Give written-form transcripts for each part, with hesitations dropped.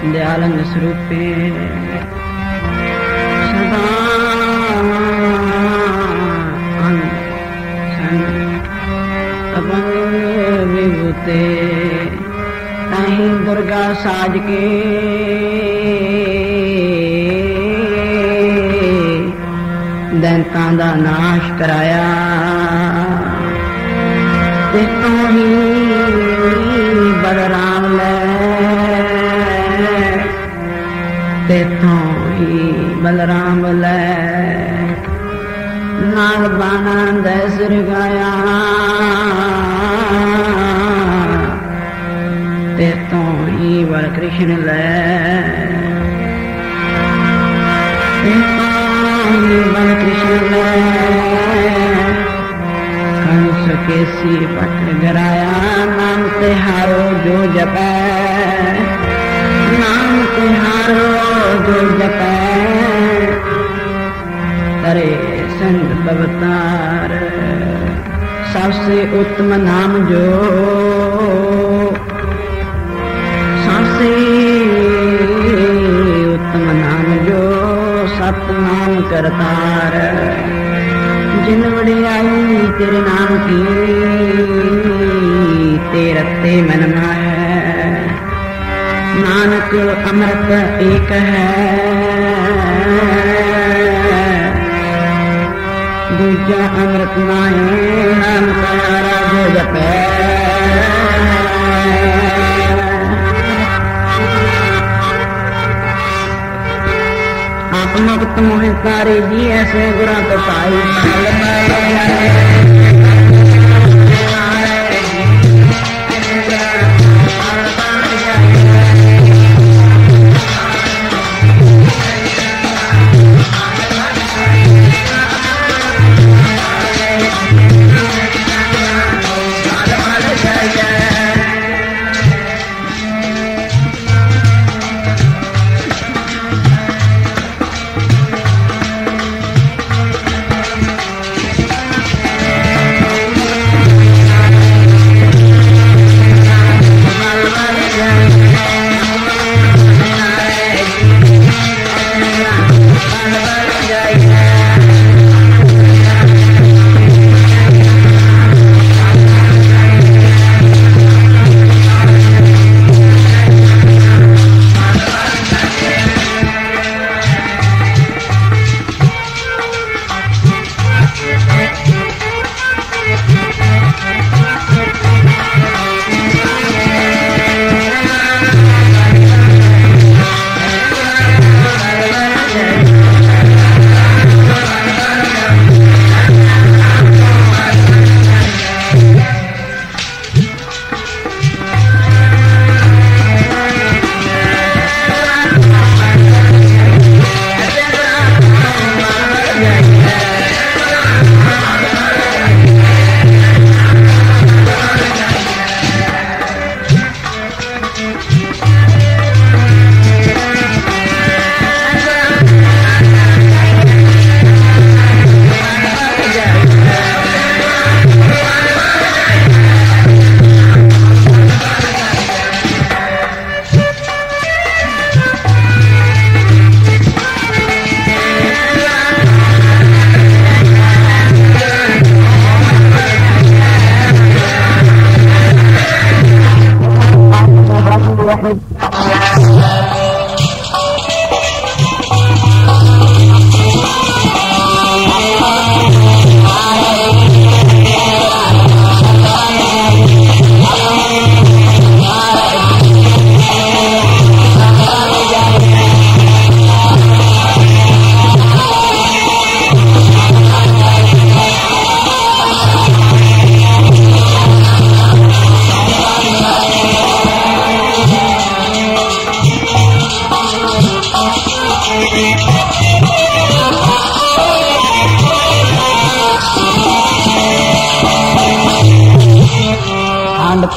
दयालन स्वरूपे सदा विभूते ताही दुर्गा साज के दैंतां दा नाश कराया ते तू ही बलराम लै ते तू ही बलराम लै नाल बाणा दे सिर गाया ते तू ही बल कृष्ण लै ते तू ही बल कृष्ण लै कंस केसी पट गराया नाम तिहारो जो जपै नाम तिहारो जो जपै तरे संग अवतार सबसे उत्तम नाम जो सबसे उत्तम नाम जो सतनाम करतार जिन वडियाई तेरे नाम की तेरते मन है नानक अमृत एक है दूजा अमृत नाए नाम तारा जो जपै आप मुक्त मोह तारे जी ऐसे गुरा तो पाई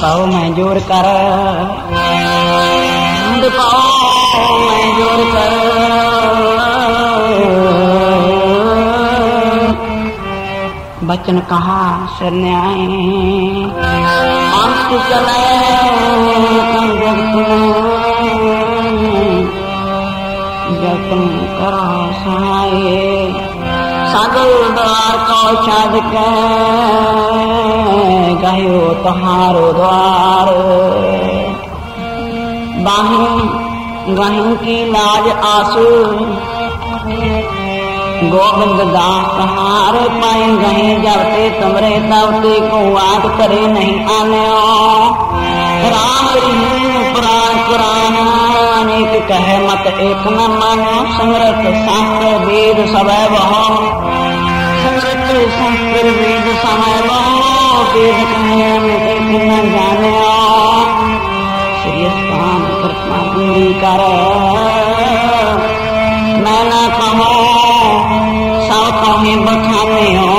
पाओ मैं जोर कर पाओ मैं जोर कर बचन कहा सिर न्याय अंत चले तुम करो सहाय। सगल द्वार को छाड़ के गयो तुम्हारो द्वार। बाहिं की लाज आंसू गोविंद दास कहार पाए गए। जबते तुमरे तबते को आग करे नहीं आने। राम पुराण पुराण अनेक कहे मत एक न मानो। समृत शास्त्र वेद समय बहो। समृत शास्त्र वेद समय बहो। वेद कहे एक न जाने। श्री स्थान कृष्णा पूरी कर मैं न कहो सब कहे बखाने हो।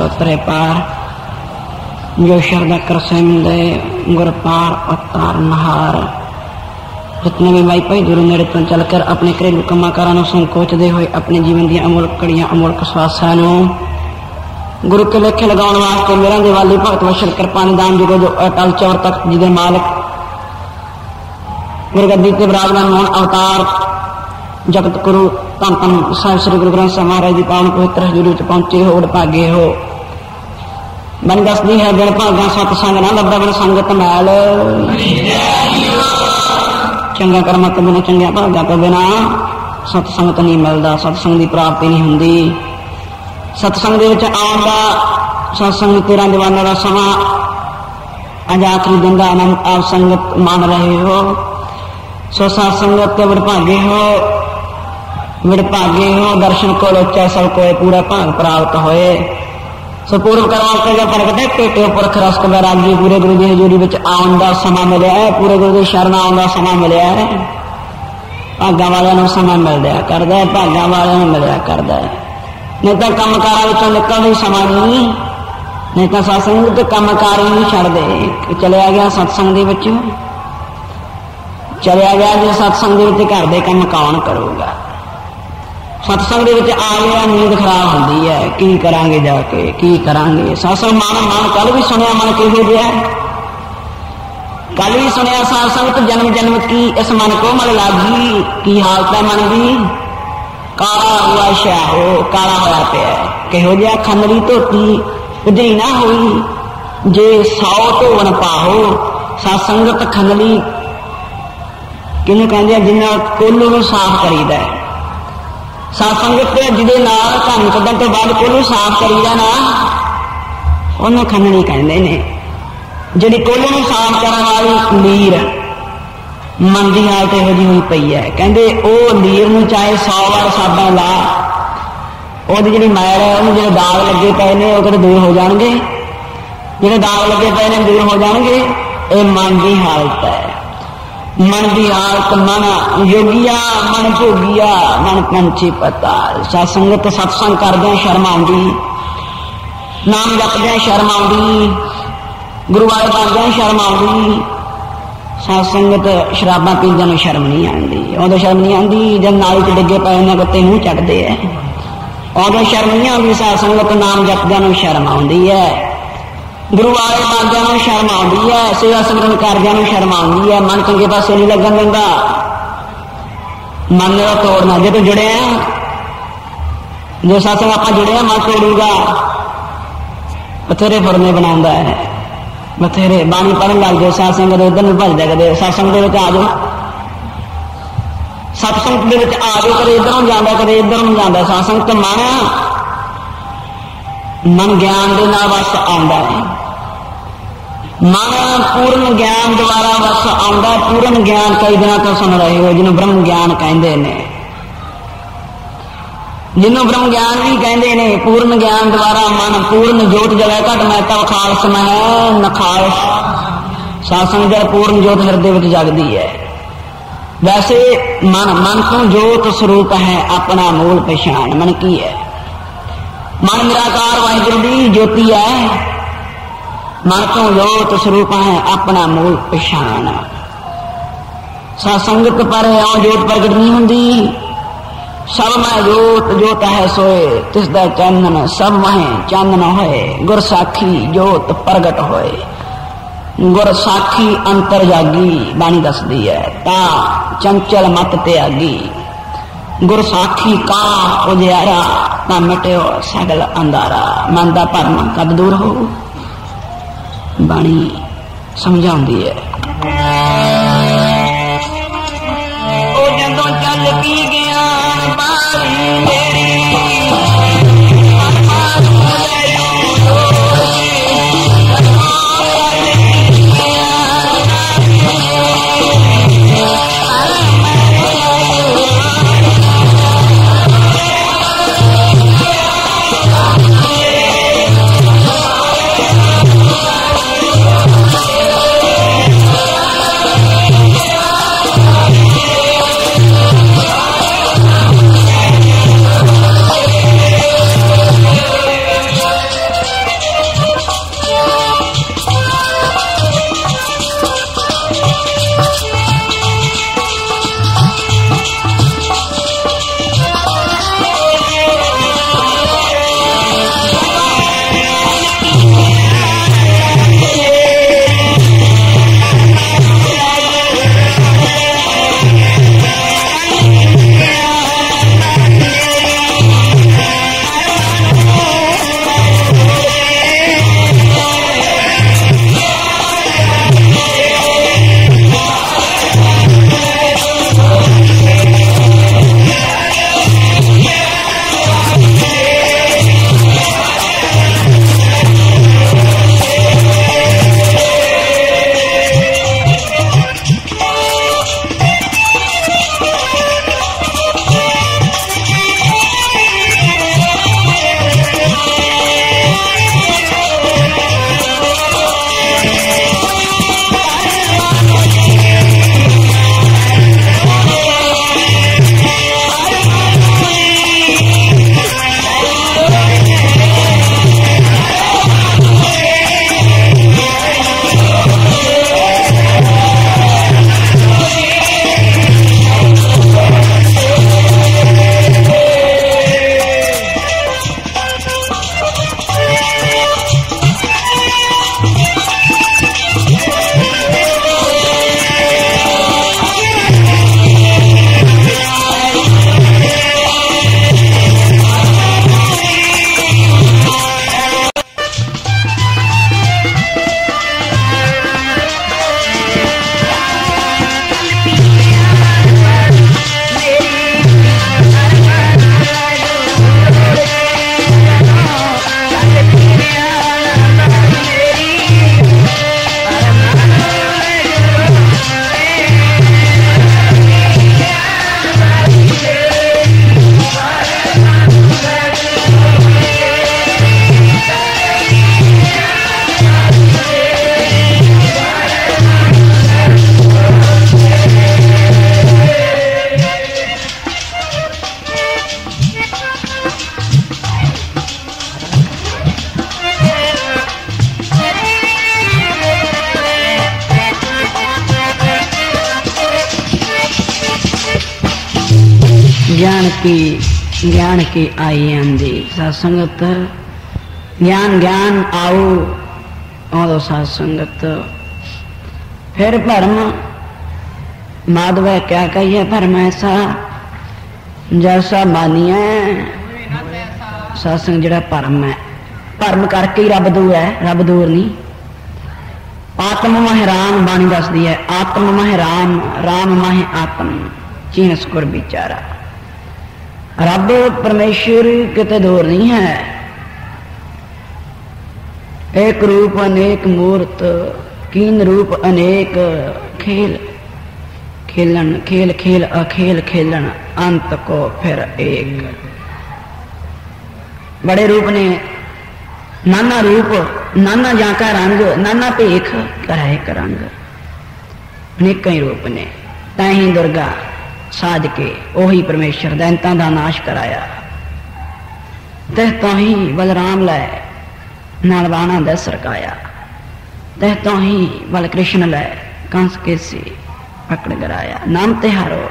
सो तरे पार, जो शब्द कर सेमदे गुर पार अवतार नहार। जितने भी माई भाई गुरु नेड़े तो चलकर अपने घरेलू कामाकारां नूं संकोचदे होए अपने जीवन दी अमोलक घड़ियां अमोलक स्वासां नूं गुरु के लेखे लगाउण वास्ते मेरा दिवाली भगत वशल कृपा निदान जुगो जो अटल चौर तक जी दे मालिक गुरगद्दी ते विराजमान होण अवतार जगत गुरु धन धन साहिब श्री गुरु ग्रंथ साहिब महाराज की पावन पवित्र हजूरी च पहुंचे हो भागे हो। बन दसदी है बिन भागा सतसंग ना लभदा बिन संगत मैल, चंगा कर्म तो बिना चंगिया भागा तो बिना सतसंगत नहीं मिलता, सतसंग की प्राप्ति नहीं होंगी। सतसंग दे विच आउण दा सतसंग 13 दीवाना का समा अज आखिरी दिन का आनंद आप संगत मान रहे हो। सो सतसंगत के विड़भागे हो, विड़भागे हो दर्शन को लोचा सब को पूरा भाग प्राप्त होए। सो पूर्व करवा के प्रगटे पेटे पुरख रसक वैरागी पूरे गुरु की हजूरी में आउण का समा मिलिया है, पूरे गुरु की शरण आउण का समा मिलिया है। भागा वाले समा मिल दिया करदा है, भागा वाले मिलिया करदा है। नहीं तो कामकारा निकल नहीं समा नहीं तो सत्संग तो कामकार ही नहीं छड्डदे। चलिया गया सत्संग दे विच, चलिया गया जो सत्संग दे विच घर दे काम कौन करूगा। सत्संग दे विच आ गया नींद खराब होंदी है, की करांगे जाके की करांगे। सत्संग मन कल भी सुनिया मन किहो जिहा, कल भी सुनिया सत्संग तो जन्म जन्म की इस मन को मल लागी। की हालत है मन की, काला हुआ श्याहो काला होया पिया। किहो जिहा खंदरी धोती उजरी ना हुई जे 100 धोवन पाहो। सत्संगत खंदरी किनू कहंदे जिन्ना कोलू नूं साफ करीदा है। सत्संगत जिहदे नाल धन कड्ढण तो बाद कोलू साफ करीदा ना उहनूं खंदरी कहंदे ने। जिहड़ी कोलू नूं साफ करन वाली लीर मन की हालत इहो जी हुई पई है। कहंदे ओ लीर नूं चाहे 100 वार साबण ला, ਉਹਦੀ ਜਿਹੜੀ मैल है ਉਹਨੂੰ ਜਿਹੜੇ दाग लगे पे ने ਉਹ दूर हो जाएंगे, ਜਿਹੜੇ दाग लगे पे ने दूर हो जाएंगे। ये मन की हालत है, मन की हालत मन योगिया मन भोगिया मन पंछी पता। सत्संगत सत्संग करदे शर्म आउंदी, नाम जपदे शर्म आउंदी, गुरु वाले बनदे शर्म आउंदी। सत्संगत शराबां पींदे शर्म नहीं आती, उदों शर्म नहीं आती जब नाली च डिगे पे उन्हें कुत्ते मूँह चढ़ते है, उदों शर्म नहीं आती। सत्संगत नाम जपदियां शर्म आउंदी है, गुरु वाले बनदियां शर्म आउंदी है, सेवा सिमरन करदियां शर्म आउंदी है। मन चंगे पासे नहीं लगन दिंदा, मन का तोड़ना। जो तो जुड़े जो सत्संग आप जुड़े मन तोड़ूगा। बथेरे फुरने बनाता है, बथेरे बाणी पढ़न लग जाए सत्संग कदे उधर भजदा कदे सत्संग दे विच आ जाओ, सत्संग दे विच आ जाओ कदे इधरों जांदा कदे इधरों जांदा। सत्संग तो मन ज्ञान दे नाल वस आउंदा है, मन पूर्ण ज्ञान द्वारा वस आउंदा। पूर्ण ज्ञान कई दिनों तो सुन रहे हो जिन्होंने ब्रह्म ज्ञान कहते हैं, जिन्हों ब्रह्म ज्ञान भी कहते हैं। पूर्ण ज्ञान द्वारा मन पूर्ण जोत जगह घट मैं तब खालस मैं नखालस। सत्संग जब पूर्ण जोत हृदय में जगती है। वैसे मन तो जोत स्वरूप है अपना मूल पहचान। मन की है? मन निराकार वाहिगुरु की ज्योति है। मन तो जोत स्वरूप है अपना मूल पहचान। सत्संगत पर जोत प्रगट नहीं होंगी। सब मैं जोत जोत है सोए तिसदा चानन सब वह चानन होए। गुर साखी जोत प्रगट होए। गुर साखी अंतर जागी बाणी दसदी है ता चंचल मत त्यागी। गुर साखी का उजियारा ता मिट्यो सगल अंधारा। मन दा भरम कद दूर हो बाणी समझाउंदी है। ओ जदों चल पी गया ज्ञान की आई आंदी। साध संगत ज्ञान आओ और साध संगत। फिर भरम माधव क्या कहिए, भरम ऐसा जैसा मानिए सत्संग जिहड़ा भरम है, भरम करके ही रब दूर है, रब दूर नहीं। आत्म माहे राम बाणी दसदी है, आत्म माहे राम, राम माहे आत्म, चीन सुकुर बिचारा। रब परमेश्वर किते दूर नहीं है। एक रूप अनेक मूर्त, कीन रूप अनेक खेल, खेलन खेल खेल अखेल खेलन, अंत को फिर एक। बड़े रूप ने नाना रूप, नाना जाका रंग, नाना भेख कराए करंग, अनेक ही रूप ने। ताही दुर्गा साज के ओही परमेश्वर दैंतां दा नाश कराया। तह तो ही बलराम लै नाल बाणा दा सरकाया, तह तो ही बल कृष्ण लै कंस केसी पकड़ गिराया। नाम तिहारो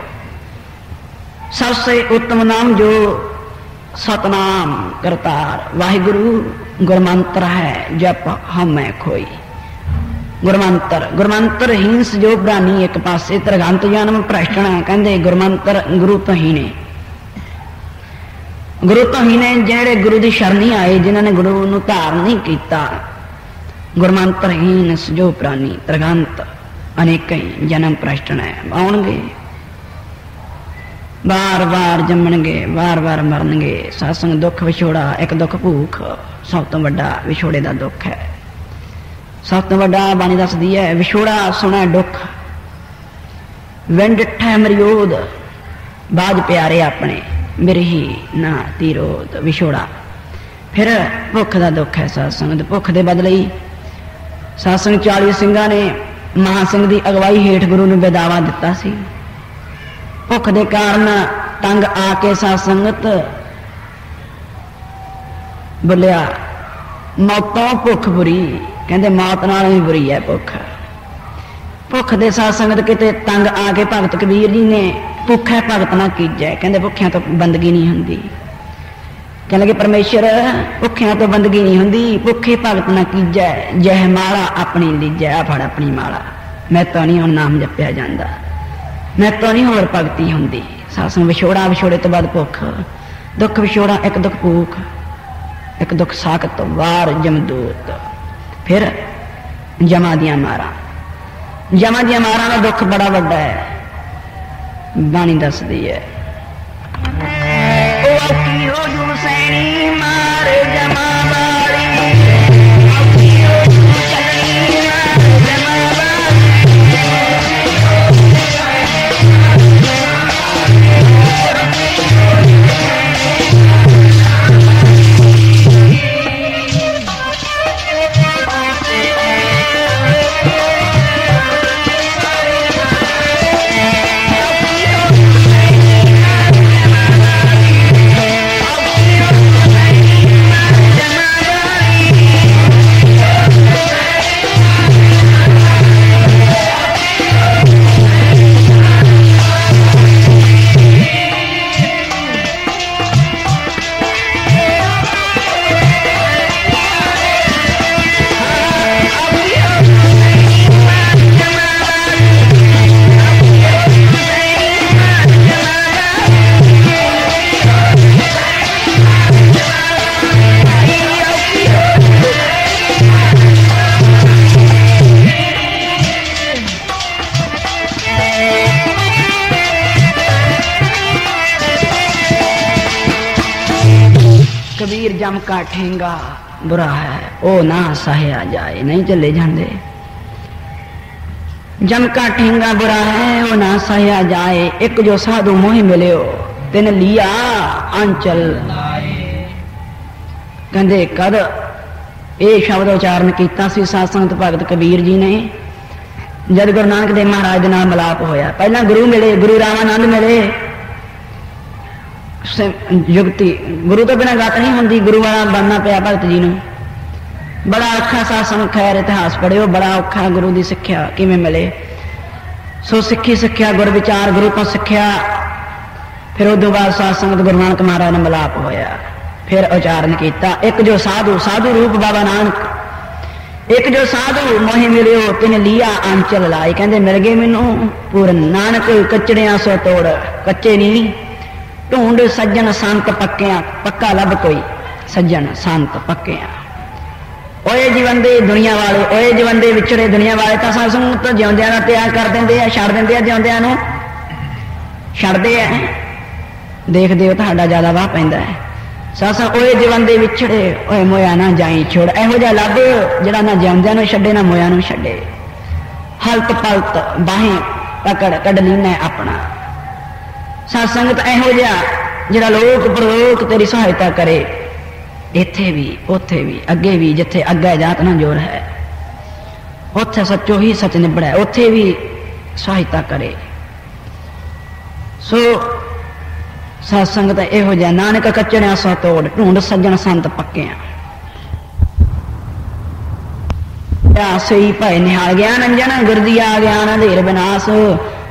सबसे उत्तम नाम जो सतनाम करतार, वाहिगुरु गुरमंत्र है जप हम मैं खोई। गुरमंत्र हींस जो प्राणी एक पासे, तरगंत जन्म भ्रष्टना कहते गुरमंत्र गुरु तो ही ने, गुरु तो ही ने जेड़े गुरु की शरणी आए, जिन्होंने गुरु नूं धारण नहीं किया। गुरमंत्र हींस जो प्राणी, तरगंत अनेक ही जन्म भ्रष्टना आउणगे, बार बार जमणगे, बार बार मरनगे। सत्संग दुख विछोड़ा, एक दुख भूख सब तो वड्डा विछोड़े का दुख है। सब तो वड्डा बाणी दसदी है, विछोड़ा सुना दुख, विंड डिठा मरियोद, बाज प्यारे अपने मेरे ही ना तीरोद। विछोड़ा फिर भुख का दुख है। सत्संग भुख के बदले ही सत्संग 40 ਸਿੰਘਾਂ ने महासिंह की अगवाई हेठ गुरु ने बेदावा दिता सी। भुख के कारण तंग आके सत्संगत बोलिया, मौतों भुख बुरी, कहते मौत नाल भी बुरी है भुख। भुख दे सत्संगत किते तंग आके भगत कबीर जी ने भुखा भगत ना कीजै, कहते भुखिया तो बंदगी नहीं हुंदी। कहने लगे परमेश्वर भुखिया तो बंदगी नहीं हुंदी, भुखे भगत ना कीजै, जह माला अपनी लीजै। आ फड़ अपनी माला, मैं तो नहीं हुण नाम जपिया जांदा, मैं तो नहीं होर भगती हुंदी। सत्संग विछोड़ा, विछोड़े तो बाद भुख, दुख विछोड़ा, एक दुख भूख, एक दुख साकत वार जमदूत। फिर जमा दिया मारा, जमा दिया मारा का दुख बड़ा वड्डा है। बाणी दसदी है, कबीर जम का ठेंगा बुरा है ओ ना सहाया जाए, नहीं चले जाते। जम का ठेंगा बुरा है ओ ना सहाया जाए, एक जो साधु मोहि मिले हो तिन लिया अंचल। कहते कद ये शब्द उच्चारण किया साध संगत भगत कबीर जी ने जब गुरु नानक देव महाराज के नाल मिलाप होया। पहला गुरु मिले, गुरु रामानंद मिले, जुगती गुरु तो बिना गत नहीं होंगी, गुरु वाला बनना पिया भगत जी ने। बड़ा औखा सत्संग, खैर इतिहास पढ़ियो, बड़ा औखा गुरु की सिक्ख्या किवें मिले। सो सिक्खी सिक्ख्या गुर विचार गुरु तो सिक्ख्या, फिर उदों बाद साध संगत गुरु नानक महाराज ने मिलाप होया, फिर उचारण किया। एक जो साधु साधु रूप बाबा नानक, एक जो साधु मोहे मिलियो तिन लिया आंचल लाई, कहते मिल गए मैनू पूरन। नानक कचड़िया सो तोड़, कच्चे नहीं ढूंढ सज्जन संत पक्किया, पक्का लभ कोई सज्जन संत पक्किया। ओए जीवन दे दुनिया वाले, ओए जीवन दे विछड़े दुनिया वाले तो साध संगत तो जिउंदियां दा त्याग कर देंदे आ, छड्ड देंदे आ, जिउंदियां नूं छड्डदे आ। देखदे हो तुहाडा ज्यादा वाह पैंदा है। साध संगत ओए जीवन दे विछड़े, ओए मोया ना जाई छोड़, इहो जिहा लभ जिहड़ा ना जिउंदियां नूं छड्डे ना मोया नूं छड्डे। हलत पलत बाहें पकड़ कढ लीना अपना। साध संगत इहो जिहा जिहड़ा लोक परलोक तेरी सहायता करे, इत्थे भी उत्थे भी अगे भी, जिथे अगे जात ना जोर है उत्थे सचो ही सच निबड़ा, उत्थे भी सहायता करे। सो साध संगत इहो जिहा नानक कच्चड़िया सो तोड़, ढूंढ सज्जन संत पक्किया। सही भाई निहाल ज्ञान अंजन, गुर दिया ज्ञान अंधेर विनाश,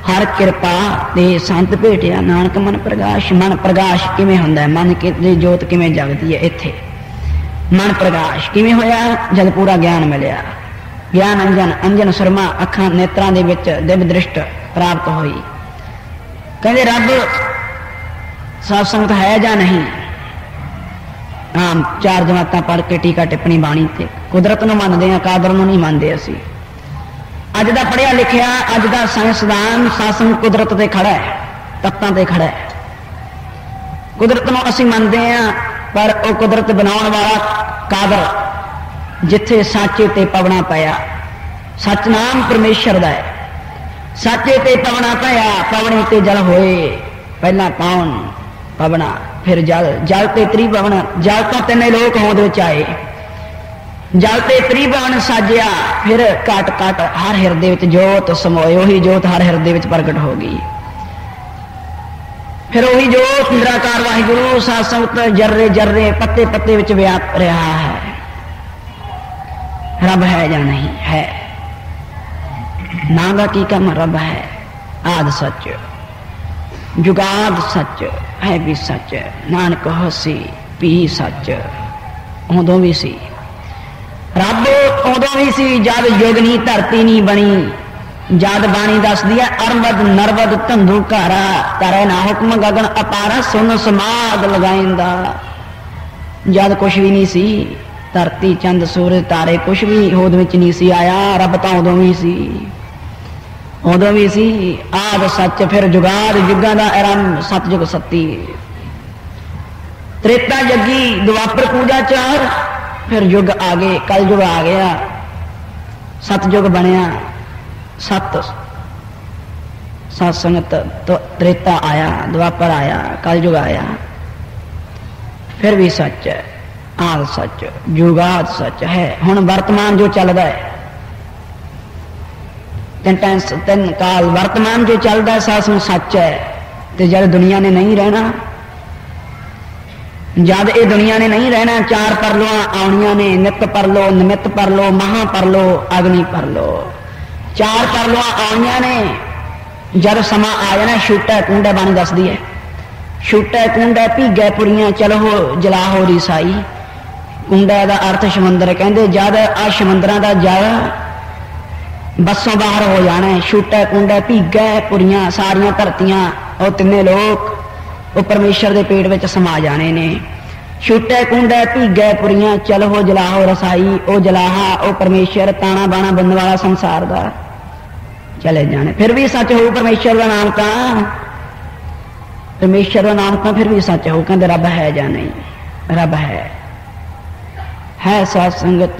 हर कृपा ते संत भेटिया नानक मन प्रकाश। मन प्रकाश किवें हुंदा है, मन की जोत किवें जगदी है। इत्थे मन प्रकाश किवें होया, जद पूरा ज्ञान मिलिया। ज्ञान अंजन, अंजन सुरमा अखां नेत्रां दे विच दिव्य दृष्ट प्राप्त होई। कहंदे रब साध संगत है जां नहीं। आम चार जमातां पढ़ के टीका टिप्पणी बाणी ते कुदरत नूं मनदे आ, कादर नूं नहीं मनदे असीं। अज दा पढ़िया लिखिया, अज दा साइंसदान साध संगत कुदरत ते खड़ा है, तत्तां ते खड़ा है। कुदरत नूं असीं मनदे आ, पर वह कुदरत बनाने वाला कादर जिथे साचे ते पवना पाया, सच नाम परमेश्वर दा है। साचे ते पवना पाया, पवने ते जल होए, पहला पावन पवना फिर जल, जल ते त्रिभवन, जल तो तीन लोक होंद विच आए। जल ते त्रिभवन साजिया, फिर घट घट हर हिरदे विच जोत समोए, उही जोत हर हिरदे विच प्रगट हो गई। फिर वही जोत निराकार वाहिगुरु साध संगत जर्रे जर्रे पत्ते पत्ते विच व्याप रहा है। रब है या नहीं है, नाम का की कम रब है। आद सच जुगाद सच है भी सच, नानक होसी भी सच। उदों भी सी रब, उदों भी सी जद युग नहीं धरती नहीं बनी। जद बाणी दस दी है अरबद नरबद धंधु घारा, तारे ना हुक्म गगन अपारा, सुन समाग लगाइंदा। जद कुछ भी नहीं सी, धरती चंद सूरज तारे कुछ भी होद विच नहीं सी आया, रब तो उदों भी सी, उदों भी सी। आद सच फिर जुगाद, युगां दा आरंभ सतयुग सती। त्रेता जगी, द्वापर पूजा चार, फिर युग आ गए, कल युग आ गया, सतयुग बनया। सत सत्संगत तो त्रेता आया, द्वापर आया, कल युग आया, फिर भी सच है। आद सच जुगाद सच है। हुण वर्तमान जो चलता है, तीन काल वर्तमान जो चलता है सासू सच है। तो जब दुनिया ने नहीं रहना, जब ये दुनिया ने नहीं रहना, चार परलों आउणियां ने, नित परलो, निमित परलो, महा परलो, अग्नि परलो। चार परलों आउणियां ने, जब समा आ जाना छूटा कुंडा बाणी दसदी है, छूटा कुंडा भीगे पुरियां चलो जलाहो रिसाई। कुंडा का अर्थ समुंदर, कहते जद आ समुंदर का जल बसों बाहर हो जाना है। छूटा कुंडा भीगे पुरियां, सारियां धरतियां और तिन्ने लोग वो परमेश्वर के पेट में समा जाने ने। छूटा कुंडा भीगे पुरियां चलो जलाहो रसाई, ओ जलाहा ओ परमेश्वर, ताना बाना बंद वाला संसार का चले जाने। फिर भी सच हो परमेश्वर का नाम का, परमेश्वर का नाम का फिर भी सच हो। कहते रब है या नहीं, रब है। साध संगत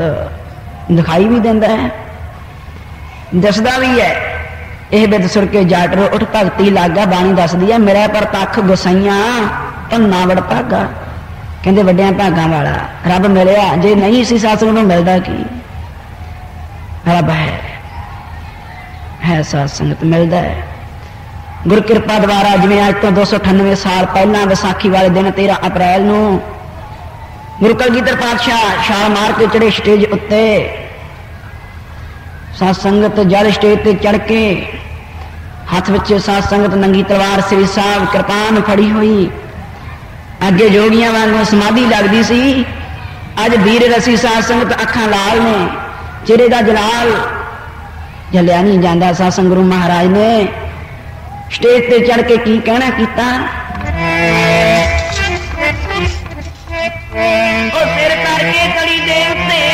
दिखाई भी देता है, दसदा भी है। यह बिद सुर के जाटरो उठ भगती लागा, बाणी दसदी है मेरा पर तख गुसाइया भन्ना वड़ भागा। कहते वड्डियां भागां वाला रब मिलिया, जे नहीं सी साध संगत नूं मिलदा की। रब है साध संगत मिलता है। गुर कृपा द्वारा जिवें अज तो 298 साल पहला विसाखी वाले दिन 13 अप्रैल नूं गुरु कलगीधर पातशाह छाल मार के चढ़े स्टेज उत्ते। साध संगत जल स्टेज ते चढ़ के हथ विच साध संगत नंगी तलवार श्री साहब कृपान फड़ी हुई अगे जोगियां वांगू समाधि लगदी सी। अज वीर रसी साध संगत अखां लाल ने चेहरे दा जलाल झलिया नहीं जाता। सत्संग गुरु महाराज ने स्टेज ते चढ़ के की कहना कीता सिर करके कड़ी दे उत्ते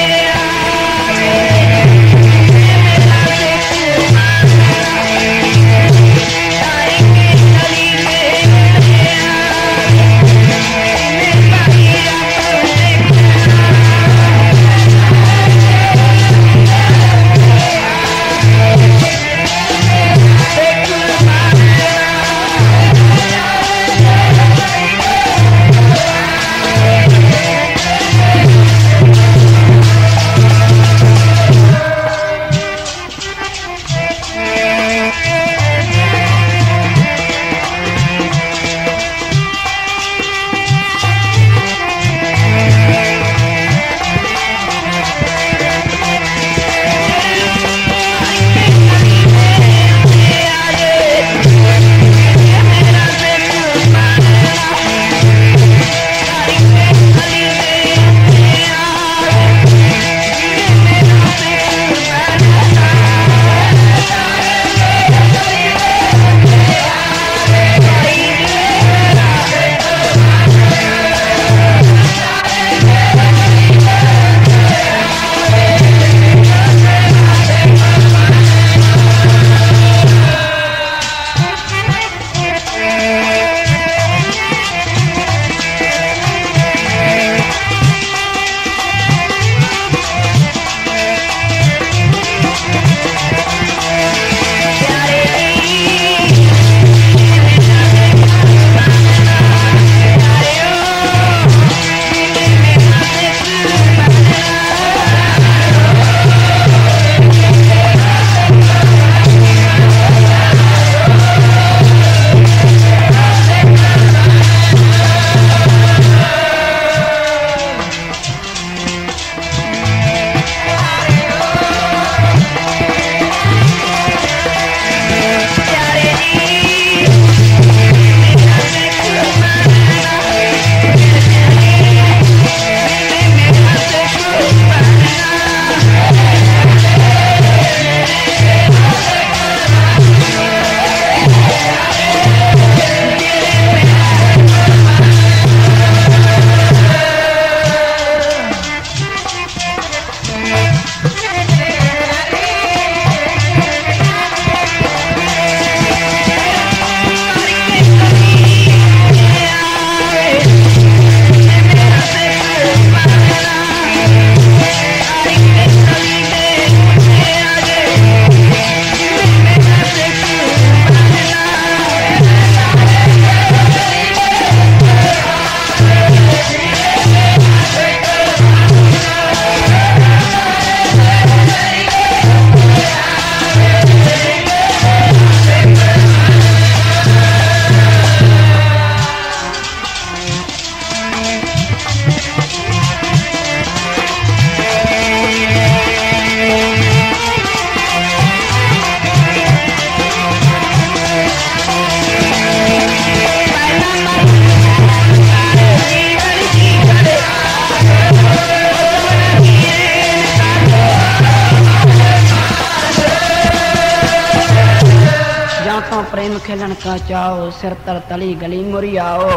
प्रेम खेलन का चाओ सिर तर तली गली मुरी आओ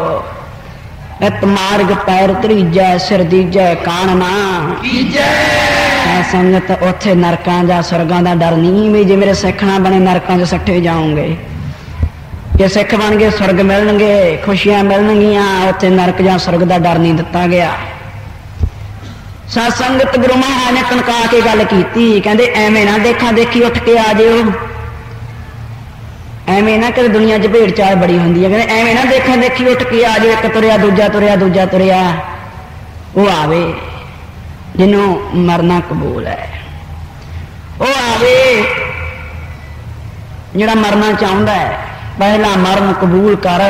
इत मार्ग पैर त्रीजै सिर दीजै कान ना संगत उथे नरकां जा स्वर्गां दा डर नहीं भी जे मेरे सिख ना बने नरकां च सट्टे जाऊंगे। जे सिख बन गए स्वर्ग मिलणगे खुशियां मिलणगियां उथे नरक जा स्वर्ग दा डर नहीं दिता गया। सत्संगत गुरु महाराज ने कनका के गल कीती कहंदे एवें ना देखा देखी उठ के आ जाओ एवें ना कदे दुनिया च भेड़ चाल बड़ी होंदी है कहंदे एवें ना देखा देखी उठ के आ जाओ एक तुरिया दूजा तुरिया दूजा तुरिया वो आवे जिन्हों मरना कबूल है वो आवे जिहड़ा मरना चाहुंदा है पहला मरण कबूल कर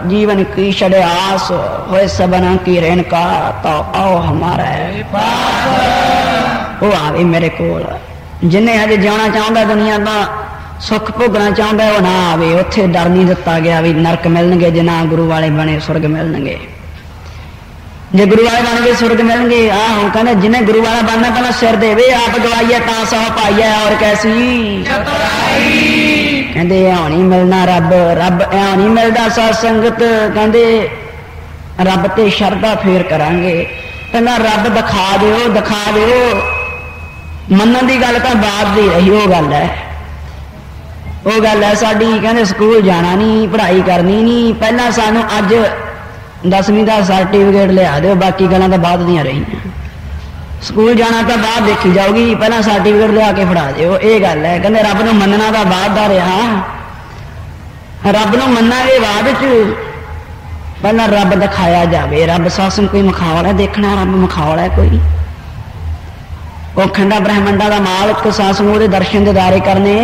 जीवन की छड़े आस होए सबना की रेन का तो आओ हमारा वो आवे मेरे कोल जिन्हें हजे जाना चाहुंदा दुनिया दा सुख भोगना चाहता है वो ना आवे। उत्थे डर नहीं दिता गया भी नरक मिलणगे, जे ना गुरु वाले बने स्वर्ग मिलणगे। जे गुरु वाले बन गए स्वर्ग मिलणगे। आहो कहने जिन्हें गुरु वाला बनना पहला सिर देवे, आप गवाइए ता सौ पाइए और कैसी कहते ऐ नहीं मिलना रब। रब ऐ नहीं मिलता सत्संगत। कहते रब ते शरधा फेर करांगे। पहला रब दिखा दिओ, दिखा दिओ। मनन की गल तो बाद दी रही, वो गल है, वो गल है साडी। कहते स्कूल जाना नहीं, पढ़ाई करनी नहीं, पहला सानू अज 10वीं का सर्टिफिकेट लिया दो, बाकी गल्लां तो बाद दियां रही। स्कूल जाना तो बाद देखी जाऊगी, पहला सर्टिफिकेट लिया के फड़ा दो, ये गल है। कहते रब नूं मनना तो बाद दा रहा, रब नूं मन्नांगे बाद च, पहला रब दिखाया जाए। रब सत्संग कोई मखावल है देखना, रब मखावल है कोई। वो खंडा ब्रह्मंडा का मालक सत्संग दे दर्शन दिदारे करने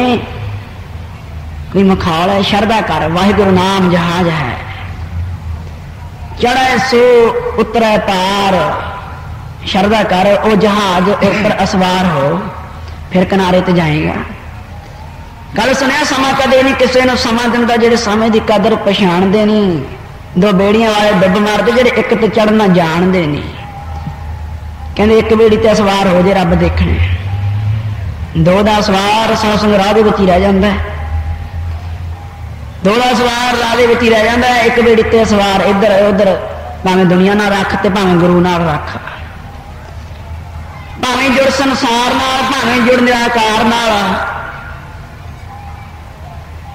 कोई मखावल है। शरधा कर वाहिगुरु नाम जहाज है, चढ़े सो उतरे पार। शरधा कर वो जहाज ऊपर असवार हो, फिर किनारे ते जाएगा। कल सुनिया समा कदे नहीं किसी ने समा दिंदा, जेडे समय की कदर पछाणदे नहीं। दो बेड़ियां वाले डुब मारते जेडे एक ते चढ़ना जानते नहीं। कहते एक बेड़ी ते सवार हो जे रब देखने, दो दा सवार सत्संग राह दे विच ही रह जांदा है। दो दा सवार राह दे विच ही रह जांदा है। एक बेड़ी ते सवार इधर उधर, भावें दुनिया नाल रख ते भावें गुरु नाल रख, भावें जुड़ संसार नाल, भावें जुड़ निराकार नाल,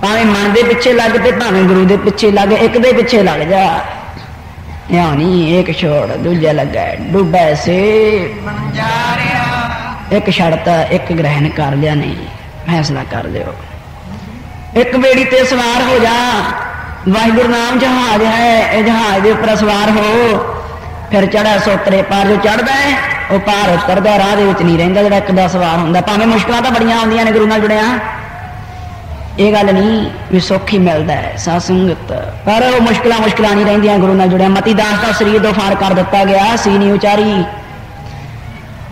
भावें मन दे पिछे लग ते भावें गुरु दे पिछे लग, एक दे पिछे लग जा। या नहीं एक छोड़ दूजा लगा डूबे से एक छड़ता, एक ग्रहण कर लिया, नहीं फैसला कर लियो। एक बेड़ी ते सवार हो जा, वाहिगुरु नाम जहाज है, जहाज के उपर सवार हो, फिर चढ़ा सोतरे पार। जो चढ़ता है वो पार उतरदा, राह दे विच नहीं रहिंदा जिहड़ा एक दा सवार हुंदा। भावें मुश्किलां तां बड़ियां आउंदियां ने गुरु नाल जुड़िया, ये गल नहीं भी सुख ही मिलता है सत्संगत, पर वो मुश्किलां नहीं रहिंदियां गुरु नाल जुड़िया। मती दास का शरीर तो फाड़ कर दिता गया, सी नहीं उचारी।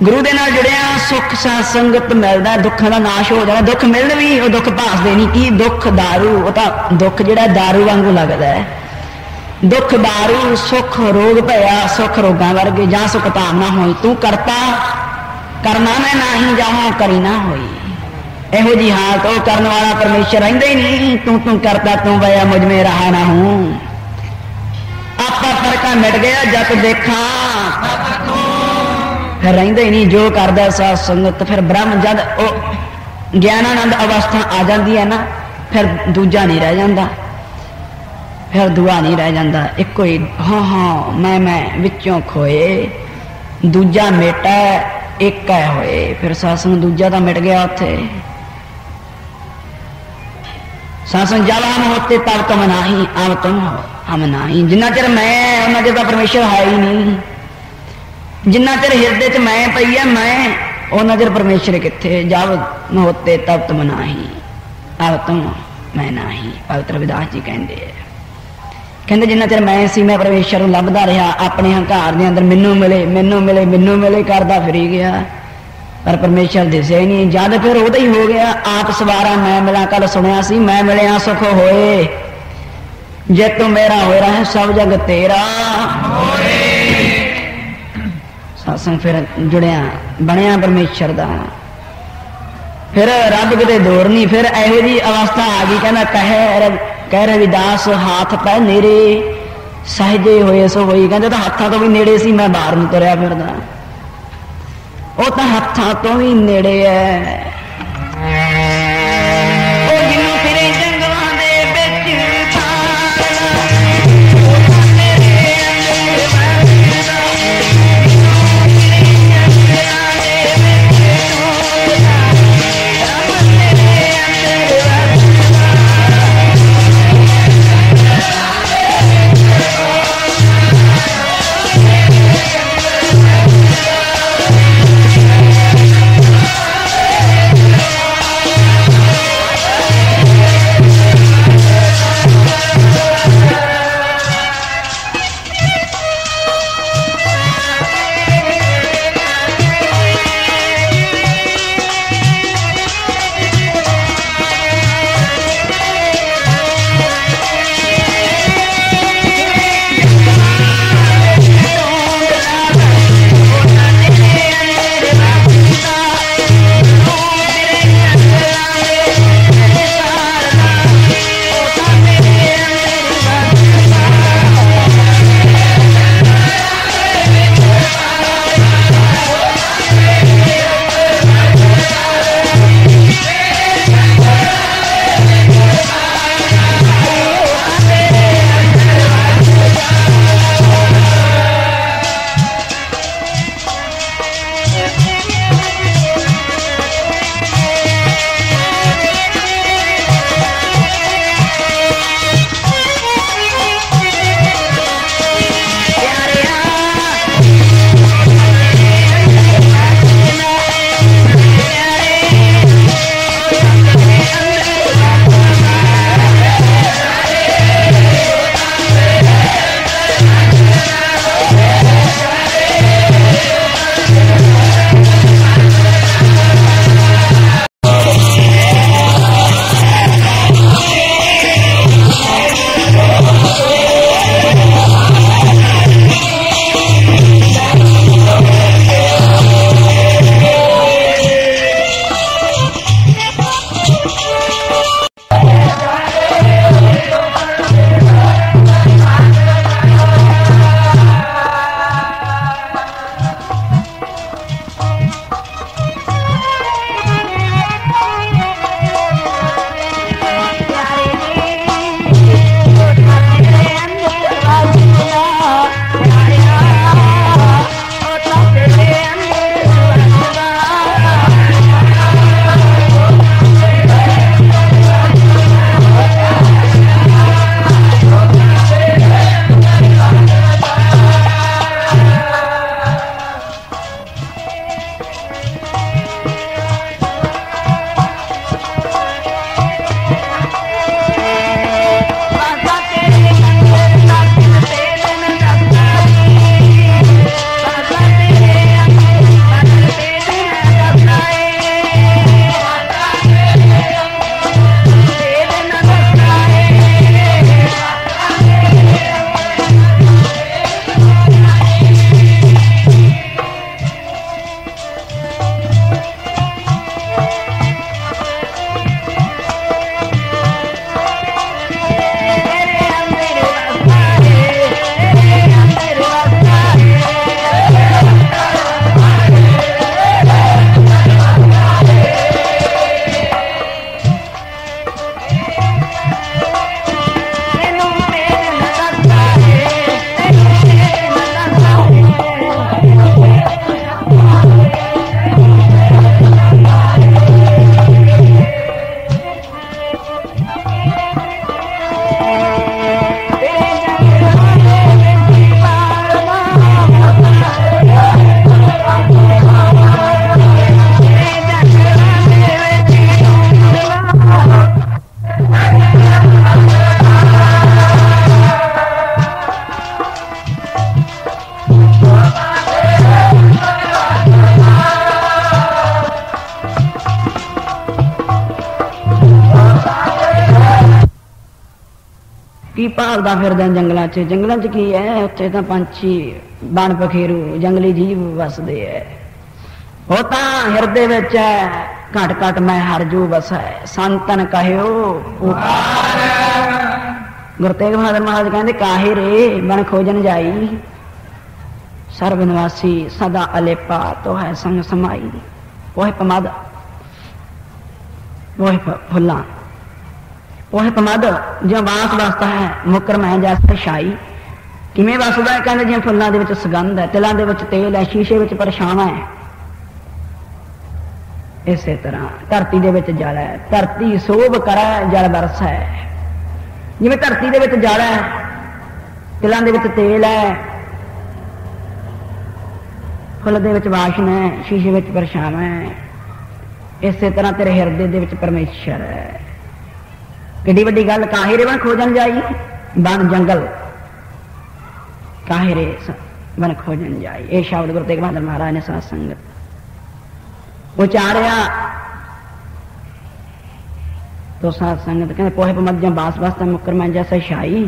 गुरु दे नाल जुड़िया सुख सत्संगत मिलता, दुखों का नाश हो जाता। दुख मिलने भी वो दुख भासदे नहीं, की दुख दारू, वो तो दुख जिहड़ा दारू वांगू लगता है। दुख दारू, सुख रोग भया, सुख रोगां वर्गे। जां सुख ताम ना होई, तू करता करना मैं नाही, जाहो करी ना होई। एहो जी हालत, वो करने वाला परमेश्वर रहिंदा ही नहीं। तू करता तू वया, मुझ में रहा ना हूं। आपा फर्का मिट गया जब देखा, फिर रहिंदा ही नहीं जो करदा सत्संगत। फिर ब्रह्म जद वो ज्ञानानंद अवस्था आ जाती है ना, फिर दूजा नहीं रह जाता, फिर दुआ नहीं रह जाता। एक ही हाँ हाँ मैं विचों खोए, दूजा मेटा एक होए। फिर सत्संग दूजा तो मिट गया उत्थे। सत्संग जब हम होते तब तुम नाही, अब तुम हो हम नाही। जिन्ना चिर मैं उन्ना चिर परमेश्वर है ही नहीं। जिन्ना चिर हृदय च मैं पई है, मैं उन्ना चिर परमेश्वर किथे। जब होते तब तुम नाही, अब तुम मैं नाही। पवित्र रविदास जी कहते जिन्ना चिर मैं सी, मैं परमेश्वर लभदा रहा अपने हंकार दे अंदर। मैनू मिले मैनू मिले मैनू मिले करदा फिरी गया, पर परमेश्वर दिसे ही नहीं। जद फिर उदा ही हो गया आप सवारा मैं मिला। कल सुनिया सी मैं मिलिया सुख होए, जे तू मेरा हो रहा है सब जग तेरा। सत्संग फिर जुड़िया बनया परमेश्वर दा, फिर रब किते दूर नहीं। फिर एहो जी अवस्था आ गई, कहना कह रविदास हाथ पै नेरे सहजे होए सो होई। कहते तो हाथों तो भी नेड़े सी, मैं बाहर नहीं तुरया फिरदा, वो तो हाथों तो भी नेड़े है। की भालदा फिरदा जंगलों च की है, उत्थे तां पंछी बन पखेरू जंगली जीव वसदे है। वो तां हिरदे विच है, घट घट मैं हरजू बस है, संतन कहो गुरु तेग बहादुर महाराज कहते काहे रे बन खोजन जाई, सर्व निवासी सदा अलेपा तो है संग समाई। वो है पमद, वो है फुल्ला, वो है पमद जो बांस वसता है मुकर मैं जैसे शाई। किमें वसदा है कहते जिवें फुल्लां दे विच सुगंध है, तिलां दे विच तेल है, शीशे विच परछावां है। इसे तरह धरती दे विच जल है, धरती सोभ करे जल बरस है। जिवें धरती दे विच जल है, तिलां दे विच तेल है, फुल दे विच वाशन है, शीशे विच परछावां है। इसे तरह तेरे हिरदे दे विच परमेश्वर है। किड्डी वड्डी गल काहे रे बन खोजन जाई, बन जंगल काहे रे बन खोजन जाई। ये शब्द गुरु तेग बहादुर महाराज ने साध संगत उचारिया तो साध संगत कहते पोहे पमद बास वास्ता मुकर मैं जैसा शाही,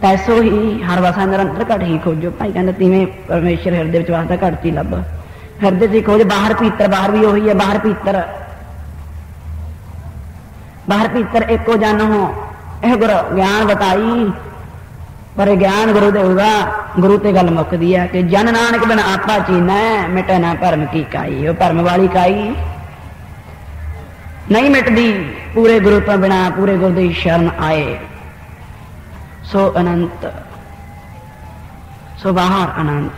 तैसो ही हर वसा निरंतर घट ही खोजो। भाई कहते तिवें परमेश्वर हिरदे विच वासदा घट च लभ, हिरदे च खोज। बाहर भीतर, बाहर भी वही है, बाहर भीतर, बाहर भीतर एको जन हो। यह गुरु ज्ञान बताई, पर ज्ञान गुरु देगा, गुरु ते गल मुकदी है कि जन नानक बिन आपा चीना है, मिटे ना भरम की काई। वो भरम वाली काई नहीं मिटदी, पूरे गुरु तो बिना पूरे गुरु दी शरण आए सो अनंत, सो बाहर अनंत,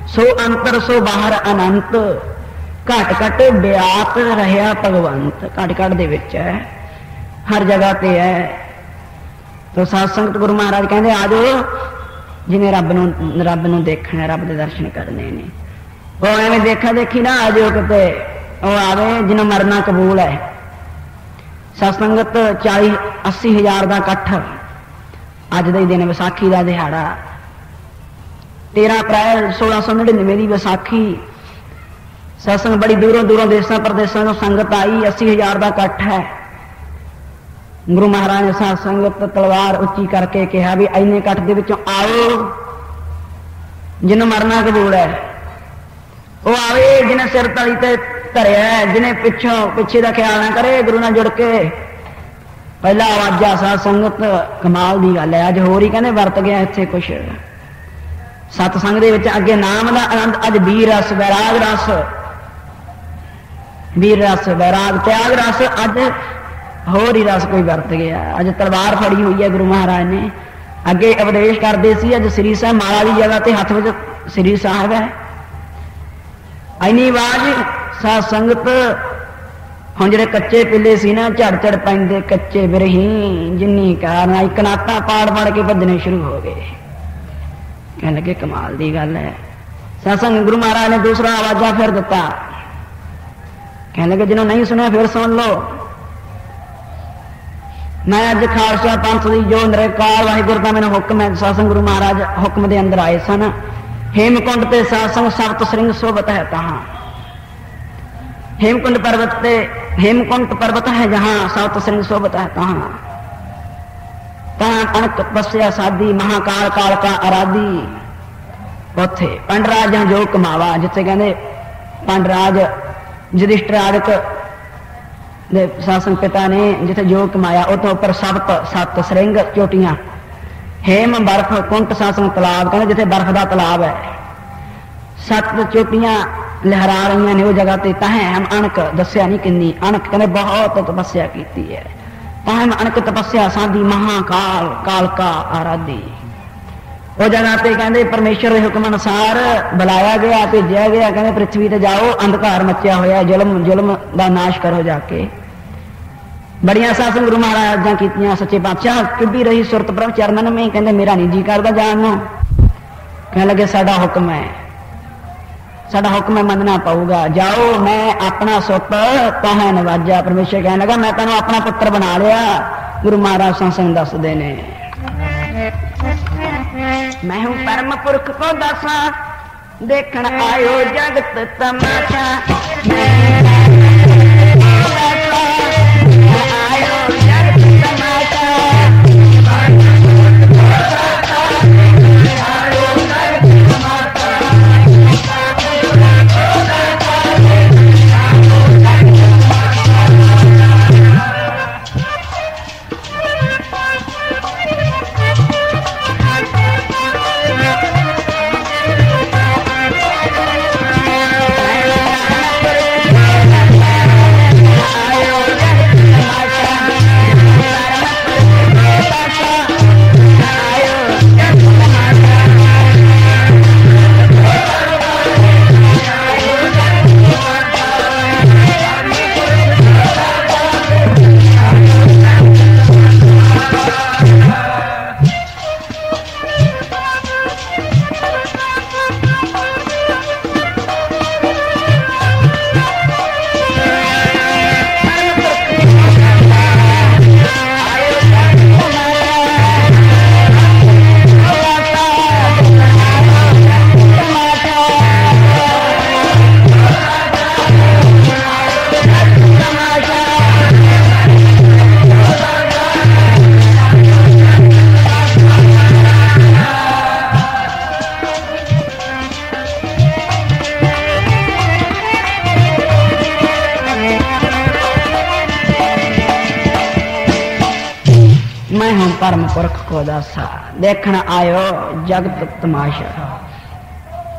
सो अंतर सो बाहर अनंत। घट घट व्याप रहा भगवंत, घट घट दे विच है, हर जगह पे है। तो साध संगत गुरु महाराज कहते आ जाओ जिन्हें रब नूं देखना, रब दे दर्शन करने ने। वो एवं देखा देखी ना आ जाओ किते, वो आवे जिन्हों मरना कबूल है। साध संगत 40-80 हज़ार का इकट्ठ अज दे दिन विसाखी का दिहाड़ा 13 अप्रैल 1699 की विसाखी। सत्संग बड़ी दूरों दूरों देशों प्रदेशों तो संगत आई, 80 हज़ार का इकट्ठ है। गुरु महाराज ने साध संगत तलवार उच्ची करके कहा भी इन्ने इकट्ठ दे विचों आओ जिन्हों मरना कबूल है, वो आवे जिन्हें सिर तली ते धरिया है, जिन्हें पिछे का ख्याल ना करे, गुरु नाल जुड़ के पहला आवाजा। साध संगत कमाल की गल है, अज होर ही कहने वरत गया इत्थे कुछ सतसंग दे विच अगे नाम दा आनंद, अज वीर रस वैराग रस, वीर रस वैराग त्याग रस, अज होर ही रस कोई वरत गया। अज तलवार फड़ी हुई है गुरु महाराज ने, अगे उपदेश करते सी, अज श्री साहब माला की जगह ते हथ विच श्री साहब है। इन्नी आवाज साध संगत हुण जिहड़े कच्चे पिले सी ना झड़ झड़ पैंदे कच्चे बिरही जिन्नी कार एक नाता पाड़ पाड़ के भजने शुरू हो गए। कहने लगे कमाल की गल है। सत्संग गुरु महाराज ने दूसरा आवाजा फिर दिता, कहने लगे जिन्होंने नहीं सुना फिर सुन लो। मैं अज खालसा पंथ की जो निरंकार वाहिगुरू का मैंने हुक्म है, सत्संग गुरु महाराज हुक्म के अंदर आए सन। हेमकुंड ते सत्संग सप्त श्रृंग सोबत है तहां, हेमकुंड पर्वत पे हेमकुंड पर्वत है जहां सप्त श्रृंग सोबत है तहां, तहां अनक तपस्या साधी महाकाल काल का आराधी। उथे पंडराज जहां जो कमावा, जिथे कहते पंडराज युधिष्ठिर आदि शासन पिता ने जिथे जो कमाया उतो उपर सप्त श्रृंग चोटियां, हेम बर्फ कुंट शासन तलाब कहते जिथे बर्फ का तलाब है, 7 चोटियां लहरा रही ने वो जगह ते। ताहे हम अणक दसिया नहीं किन्नी अणक कहते बहुत तपस्या की है, ताहे हम अणक तपस्या साधी महाकाल काल का आराधी। वो जगह पे कहते परमेश्वर के हुक्म अनुसार बुलाया गया, भेजा गया, कहते पृथ्वी ते जाओ अंधकार मचिया होया, जुल्म का नाश करो जाके। बड़िया शासन गुरु महाराजा कीतियां, सच्चे पातशाह चुभी रही सुरत प्रभ चरणन में, कहते मेरा नहीं जी करदा जान नूं। कहने लगे साडा हुक्म है, साडा हुक्म है मनना पऊगा, जाओ मैं अपना सुत ताहे नवाजा। परमेश्वर कहने लगा मैं तैनूं अपना पुत्र बना लिया। गुरु महाराज सत्संग दसदे ने मैं हूं परम पुरख को दसा, देखण आयो जगत तमाशा। आयो जगत तमाशा मैं हूं परम पुरख को दासा, देखना आयो जगत तमाशा।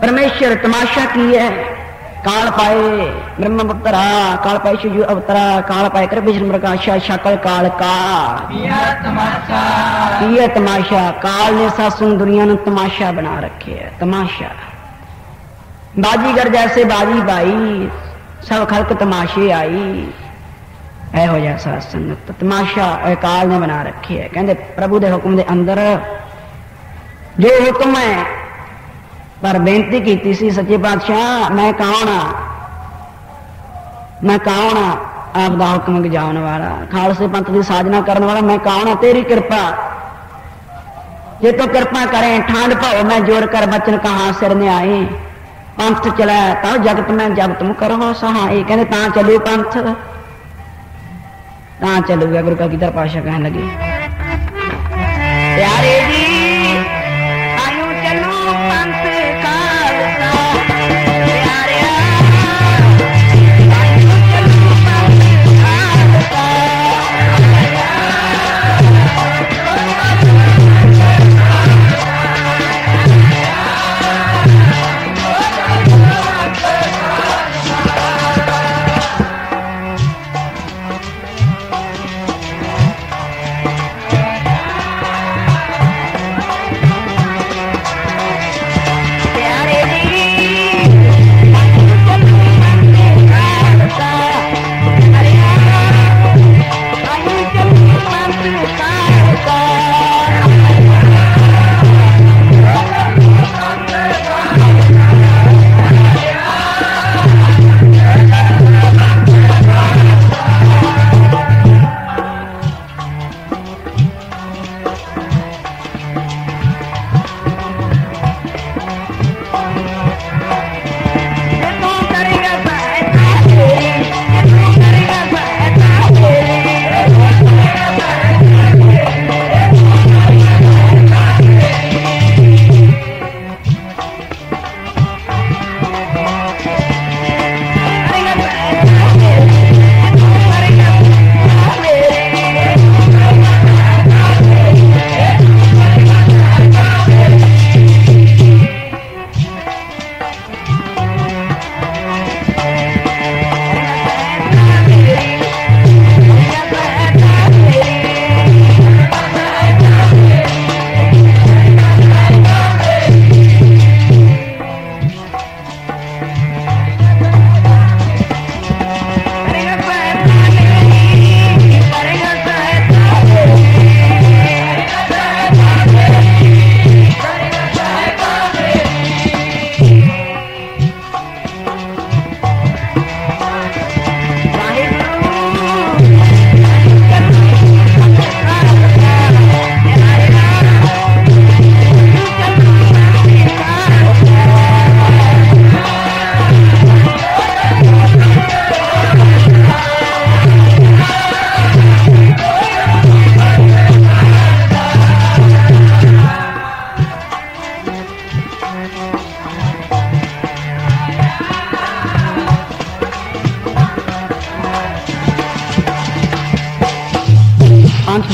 परमेश्वर तमाशा की है। काल पाए ब्रह्मपुत्रा, काल पाए शिव अवतरा, काल पाए कर विष्णु प्रकाशा, शकल काल का ये तमाशा। काल ने सासुन दुनिया ने तमाशा बना रखे है। तमाशा बाजीगर जैसे बाजी बाई, सब खल्क तमाशे आई। ऐहो जैसा संगत तमाशा काल ने बना रखे है। कहते प्रभु दे हुक्म दे अंदर जो हुक्म है, पर बेनती की सी सच्चे पातशाह, मैं कौन हाँ, मैं कौन हाँ आपका हुक्म गजाने वाला, खालसे पंथ की साधना करने वाला मैं कौन हाँ। तेरी कृपा जे तो कृपा करें, ठांड पाओ मैं जोर कर बचन कहा सिर ने आए। पंथ चला तो जगत में जब तुम करो सहाय। कहते ता चलो पंथ, ता चलूगा। गुरु का गीता पाशा कहने लगे प्यारे जी आयु चलो पंथ खालसा, प्यारे आयु चलो पंथ खालसा।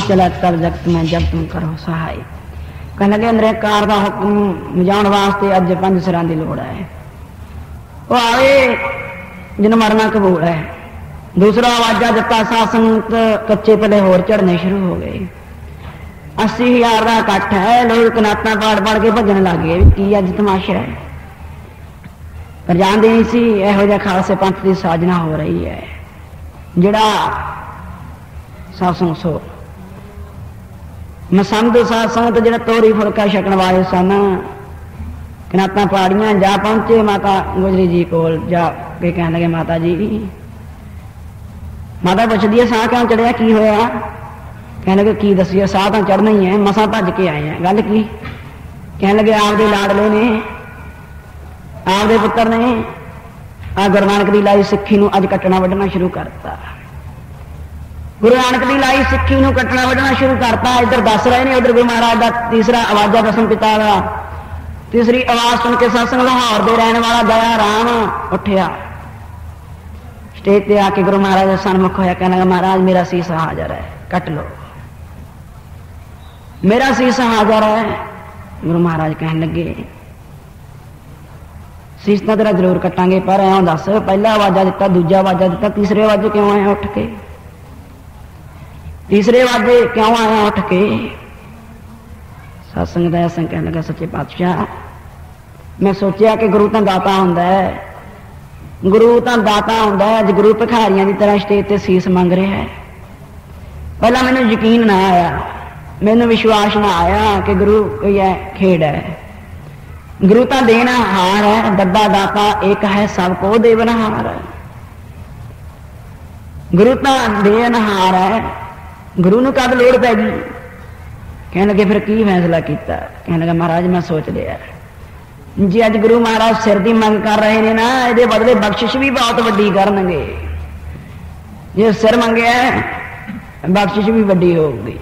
चला तब जगत में जब तुम करो सहाय। कहने लगे अंदर कार का हुक्म जाने वास्ते अज 5 सिरां की लोड़ है। वो आवे जिन्होंने मरना कबूल है। दूसरा आवाजा जत्ता सासंत कच्चे पले होर चढ़ने शुरू हो गए। 80,000 का इकट्ठ है। लोग कनाता पाड़ पाड़ के भजन लग गए की अज तमाशा है। पर जानते नहीं सी यहो जिहा खालसे पंथ की साजना हो रही है। जिहड़ा सासों सो मसंद सासंत जिहड़ा तोरी फुलका छकण वाले सन कनाता पाड़ियां जा पहुंचे माता गुजरी जी कोल जा के कहने लगे माता जी। माता पुछदी है साह क्यों चढ़िया की होया। कहने लगे की दसिए साह तो चढ़ना ही है, मसा भज के आए हैं। गल की कहने लगे आपदे लाडले ने आपदे पुत्र ने आ गुरु नानक दी लाई सिक्खी नूं अज कट्टना वड्ढना शुरू करता। गुरु नानक दी लाई सिक्खी नूं कट्टना वड्ढना शुरू करता। इधर दस रहे ने उधर गुरु महाराज का तीसरा आवाजा दसम पिता का तीसरी आवाज सुन के सत्संग लाहौर दे रहने वाला दया राम उठिया स्टेज पे आके गुरु महाराज सन्मुख होया। कहने लगा महाराज मेरा सीसा हाजर है, कट लो। मेरा शीश हाजर है। गुरु महाराज कहन लगे शीश तो तेरा जरूर कटांगे, पर ऐ दस पहला आवाजा दिता, दूजा आवाजा दिता, तीसरे आवाजे क्यों आया उठ के? तीसरे आवाजे क्यों आया उठ के? सत्संग दया सिंह कहने लगा सच्चे पातशाह मैं सोचा कि गुरु तो दाता हुंदा है, गुरु तो दाता हुंदा है। अज गुरु भिखारियां की तरह स्टेज ते शीस मंग रहा है। पहला मैनू यकीन ना आया, मैनू विश्वास ना आया कि गुरु कोई है खेड़ है। गुरु तो देनहार है, दब्बा दाता एक है सबको देवनहार। गुरु तो देनहार है, गुरु नूं कद लोड़ पै गई? कहने लगे फिर की फैसला किया? कहने लगा महाराज मैं सोच लिया जी अज गुरु महाराज सिर की मंग कर रहे हैं ना, ये बदले बख्शिश भी बहुत वड्डी करनगे। जे सिर मंगया बख्शिश भी वड्डी होगी।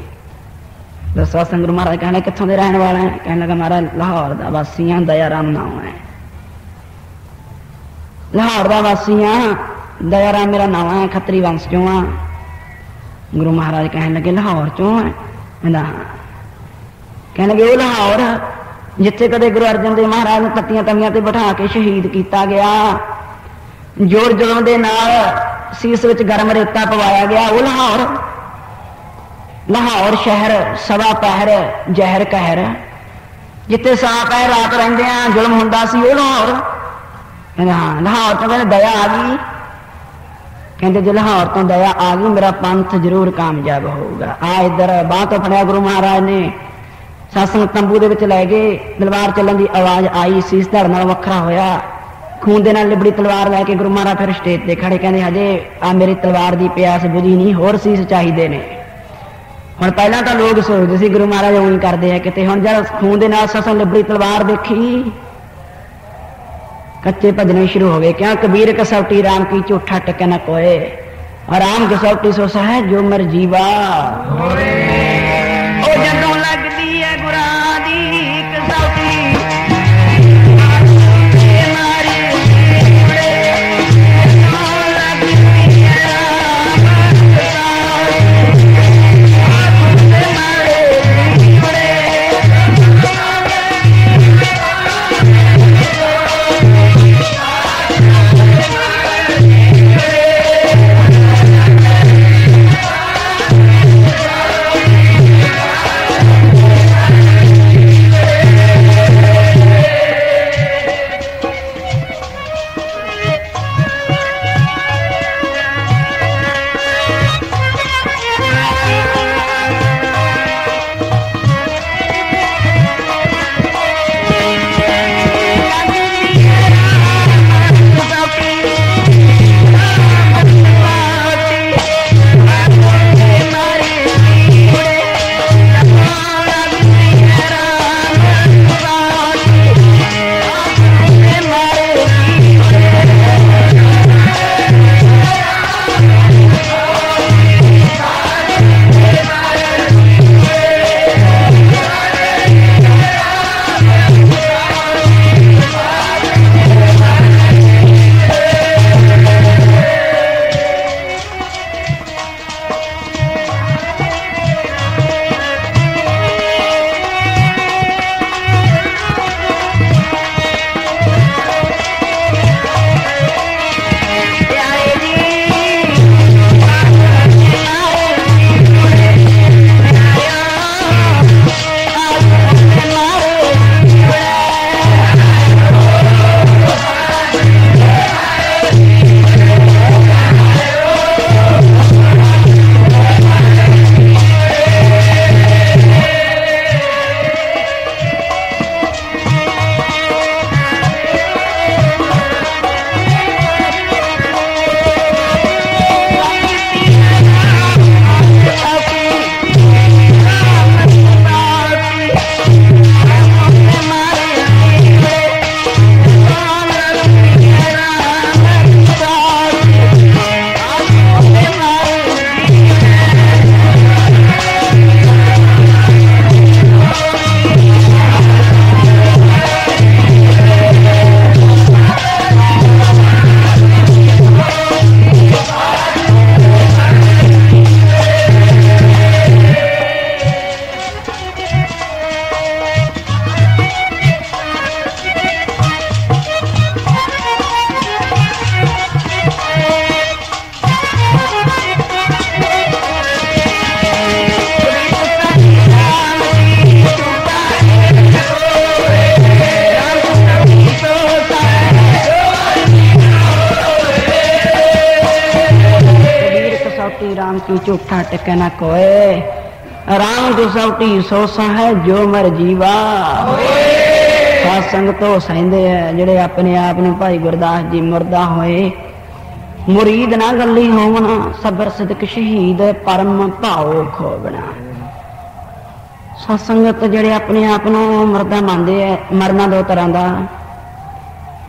दसवा संग गुरु महाराज कहने कितों के रहने वाले हैं? कहने लगा महाराज लाहौर का वासी हाँ, दयाराम नाम है। लाहौर का वासी हाँ, दयाराम मेरा नाम है, खत्री वंश चो हाँ। गुरु महाराज कहने लगे लाहौर चो है? कहने लगे वो लाहौर जिथे कदे गुरु अर्जन देव महाराज ने तत्तियां तवियां ते बिठा के शहीद किया गया, जोर जुलम दे नाल सीस विच गर्म रेता पवाया गया, वो लाहौर। लाहौर शहर सवा पहर जहर कहर, जिथे सा पहर रात रहिंदे आ जुलम हुंदा सी, वो लाहौर। हाँ लाहौर तो कहते दया आ गई। कहते जो लाहौर तो दया आ गई मेरा पंथ जरूर कामयाब होगा। आ इधर बांह तो फड़िया गुरु महाराज ने, सत्संग तंबू दे विच लै गए, तलवार चलन की आवाज आई, शीस धड़ नाल वखरा होया, खून दे नाल लिबड़ी तलवार लैके गुरु महाराज फिर स्टेज ते खड़े। कहते हजे आ मेरी तलवार की प्यास बुझी नहीं, होर शीस चाहिए ने। हुण पहला तो लोग सोचते सी गुरु महाराज उही करते हैं किते, हुण जद खून दे नाल सत्संग लिबड़ी तलवार देखी कच्चे भजने शुरू हो गए। क्या कबीर कसौटी राम की झूठा टिके न कोए, और राम कसौटी सो है जो मर जीवा। ओ जदों लगदी है गुरां दी कसौटी बाकी झूठा टिके ना कोए। राम दुसौटी सोसा है जो मर जीवा। सत्संग तो सहिंदे है जिहड़े अपने आप नूं भाई गुरदास जी मुरदा होए। मुरीद ना गली होवना सबर सिदक शहीद परम भाओ खोवना। सत्संगत जिहड़े अपने आप नूं मुरदा मनदे है। मरना दो तरह दा,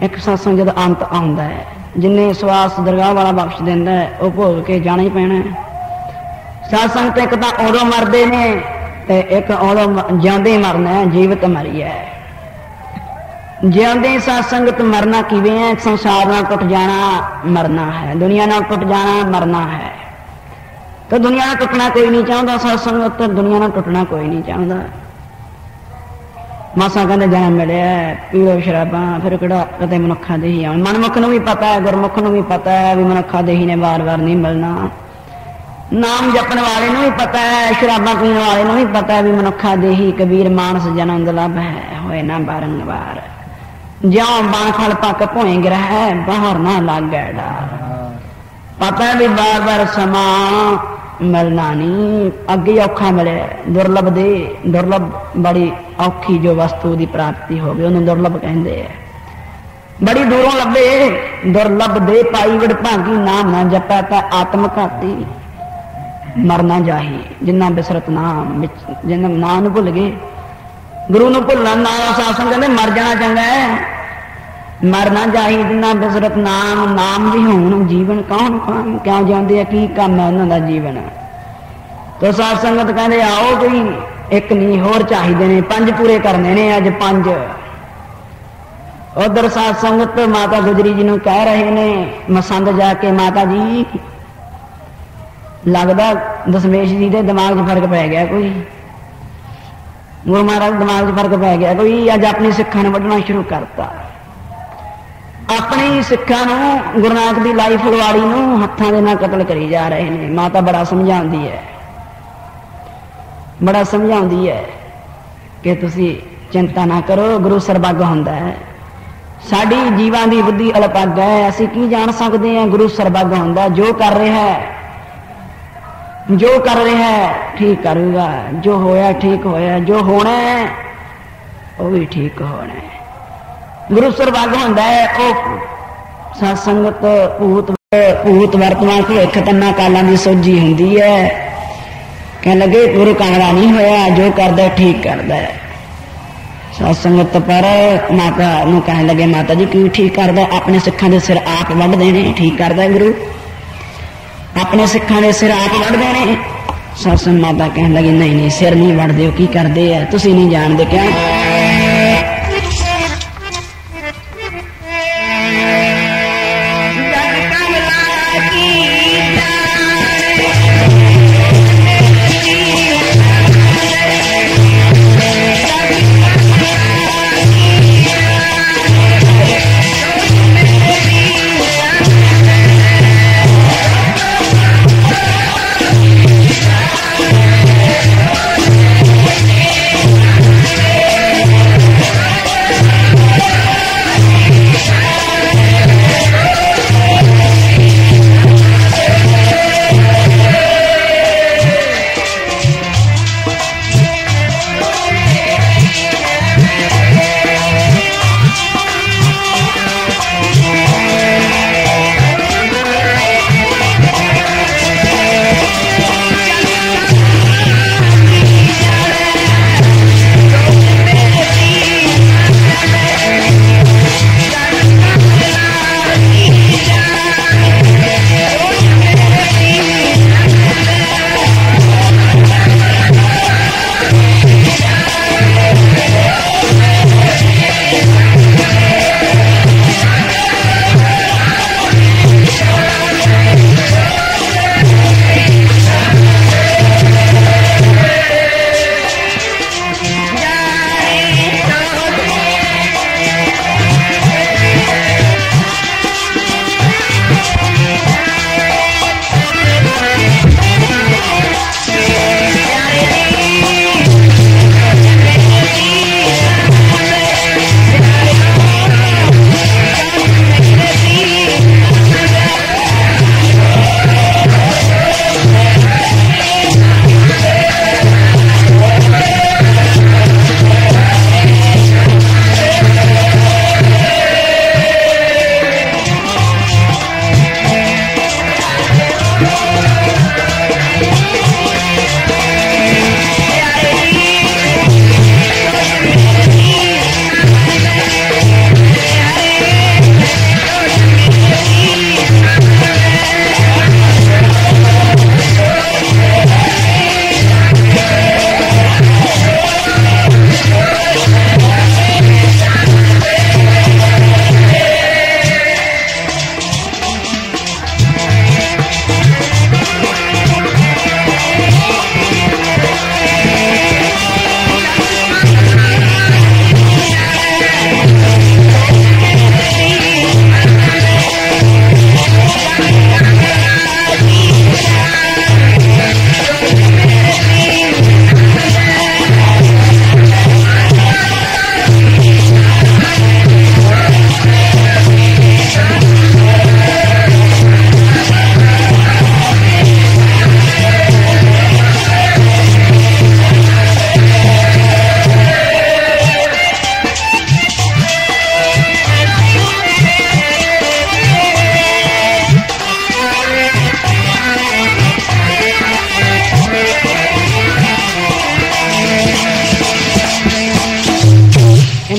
एक सत्संग जद अंत आउंदा है, जिन्ने सवास दरगाह वाला बख्श दिंदा है वह भोग के जाना ही पैना है। सत्संग तो एक तो उदों मरदे ने ते एक उदों जिउंदे मरना है, जीवित मरी है। जिउंदे सत्संगत मरना किवें है? संसार नाल टुट जाना मरना है, दुनिया नाल टुट जाना मरना है। तो दुनिया नाल टुटना कोई नहीं चाहता, सत्संगत तो दुनिया नाल टुटना कोई नहीं चाहता। मासा कहते जन्म मिले पीलो शराबा फिर किहड़ा कदे मनुखा दे ही आउण। मनमुख नूं भी पता है, गुरमुख नूं भी पता है भी मनुखा दे ही ने बार बार नहीं मिलना। नाम जपन वाले नूं भी पता है, शराबा पीने वाले नूं भी पता है भी मनुखा दे ही। कबीर मानस जन्म दुलभ है होए ना बारंबार। ज्यों बाण फल पक भोए ग्रह बाहर ना लागे डर। पता है भी बार बार समा मिलना नहीं, अगे औखा मिले। दुर्लभ दे दुर्लभ बड़ी औखी जो वस्तु की प्राप्ति हो गई उन्हें दुर्लभ कहते हैं। बड़ी दूरों लभे दुर्लभ दे पाई वड़ भागी। नाम ना जपा ता आत्मघाती मरना जाही। जिन्ना बिसरत नाम जिन्ना नाम भुल गए गुरु नूं भुलना नाम सत्संग कहते मर जाना चंगा है। मरना जाही जिन्ना बिसरत नाम। नाम भी होण जीवन कौन कौन क्यों जाते हैं, की काम है उन्हों का जीवन। तो सत्संगत कहते आओ कोई एक नहीं होर चाहिए ने, 5 पूरे करने ने अज 5। उधर सत्संगत माता गुजरी जी नूं कह रहे ने मसंद जाके, माता जी लगता दशमेश जी के दिमाग 'च फर्क पै गया कोई, गुरु महाराज दिमाग 'च फर्क पै गया कोई। अज अपनी सिखां नूं वढना शुरू करता। अपनी सिखां नूं गुरु नानक दी लाई फुलवाड़ी नूं हत्थां दे नाल कतल करी जा रहे हैं। माता बड़ा समझाउंदी है, बड़ा समझाउंदी है कि तुसी चिंता ना करो, गुरु सरबग हुंदा है। साडी जीवां दी बुद्धि अलपग है, असीं की जान सकते हैं। गुरु सरबग हुंदा, जो कर रहा है जो कर रहा है ठीक करूगा, जो होया ठीक होया, जो होना है वो भी ठीक होना है। गुरु सरबग हुंदा है। वो सत्संगत भूत वर्तमान भविख तिन्ना कालां दी सोझी हुंदी है। कह लगे गुरु कामड़ा नहीं होया, जो करदा ठीक करदा है। सत्संगत पर माता नूं कहण लगे माता जी की ठीक करदा? अपने सिखां दे सिर आप वढ देने ठीक करदा गुरु, अपने सिखां दे सिर आप वढ देने। सत्संग माता कहण लगी नहीं नहीं सिर नहीं वढदे, की करदे है तुसीं नहीं जाणदे क्या?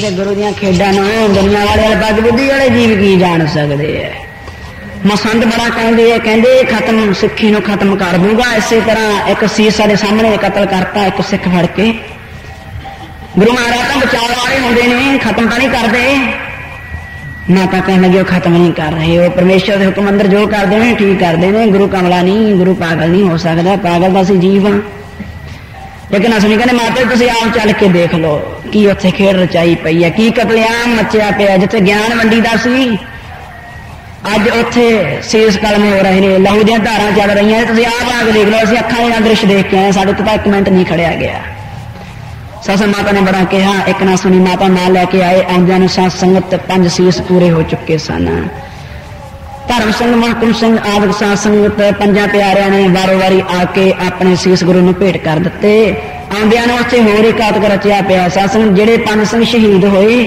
कि गुरु दियां खेडां नूं दुनिया वाले बद बुद्धि वाले जीव की जान सकते है। मसंद बड़ा कहते खत्म सिक्खी नूं खत्म कर दूंगा। इसे तरह एक सीस साडे सामने कतल करता एक सिख फड़ के। गुरु महाराज तो बचाव वाले होंदे ने, खत्म तो नहीं करते। माता कहने लगे खत्म नहीं कर रहे, वो परमेश्वर के हुक्म अंदर जो करते हैं ठीक करते हैं। गुरु कमला नहीं, गुरु पागल नहीं हो सकता, पागल तो असीं जीव हाँ। लेकिन असली कहने माता तुसीं आप चल के देख लो की उत्थे खेड रचाई पई है, की कतलेआम मचिया पिया। जिथे ज्ञान वंडीदा सी अज उत्थे सीस कलम हो रहे हैं, लहू दी धारां चल रही हैं। तुसीं आप आके देख लो, असीं अखां नाल दृश्य देख के आए, साडे तो एक मिनट नहीं खड़िया गया। सत्संग माता ने बड़ा कहा, एक ना सुनी माता नाल लैके आए। आउंदियां नूं साध संगत 5 सीस पूरे हो चुके सन। धर्म सिंह महकुम सिंह आदि साध संगत 5 प्यारिਆਂ ने वारों वारी आके अपने सीस गुरु नूं भेंट कर दिते। आउंदियां नूं उत्थे होर एक कातक रचिया पिया। सत्संग जिहड़े 5 सिंह शहीद होए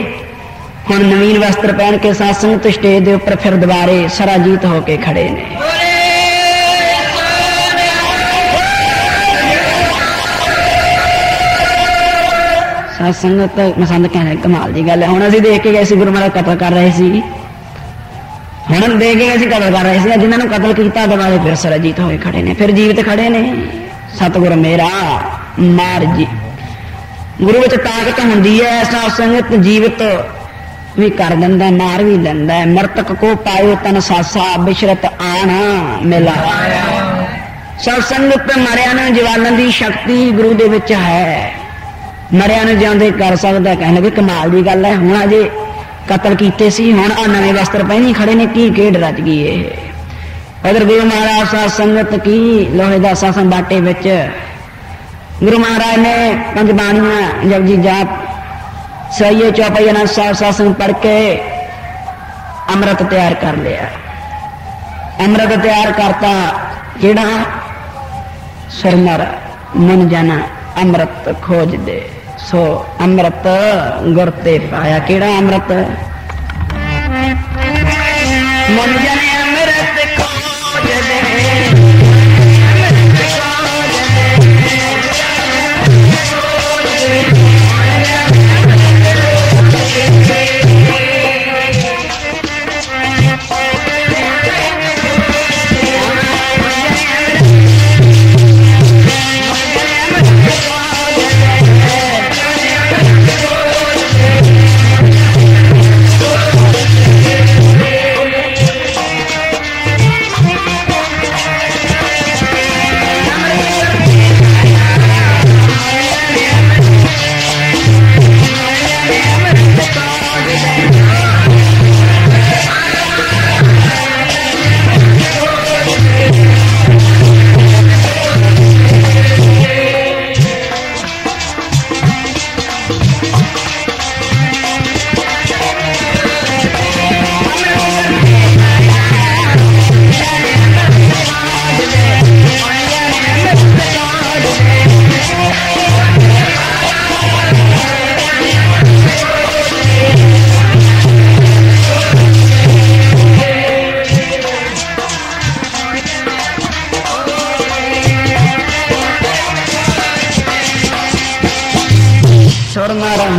हुण नवीन वस्त्र पहन के सत्संग ते स्टेज दे उपर फिर दुबारे सराजीत होके खड़े ने। संगत मसंद कहने कमाल की गल है। हुण असीं देख के गए गुरु महाराज कतल कर रहे सी, हुण देख के असीं कतल कर रहे सी, जिन्होंने कतल किया दुबारे फिर सरजीत होए खड़े ने, फिर जीवित खड़े ने। सतगुर मेरा मार जी गुरु विच ताकत हुंदी है। साध संगत जीवित भी कर दिंदा, मार भी दिंदा है। मृतक को पायो तन सासा बिशरत आना मिला। साध संगत मरिया नूं जवालन की शक्ति गुरु दे विच है, मरिया नूं जिउंदे कर सकदा। कहने लगे कमाल की गल है। हुण अजे कतल कीते सी, हुण आ नवे वस्त्र पहनी खड़े ने, की खेड रच गई है। उधर गुरु महाराज साध संगत की लोहे का सत्संग बाटे विच गुरु महाराज ने 5 बाणियां जपजी जाप सही चौपाई आनंद साहब सत्संग पढ़ के अमृत तैयार कर लिया। अमृत तैयार करता किहड़ा सुरमर मन जाना अमृत खोज दे, सो अमृत गुर ते पाया। किहड़ा अमृत मन जाने अमृत खोज दे,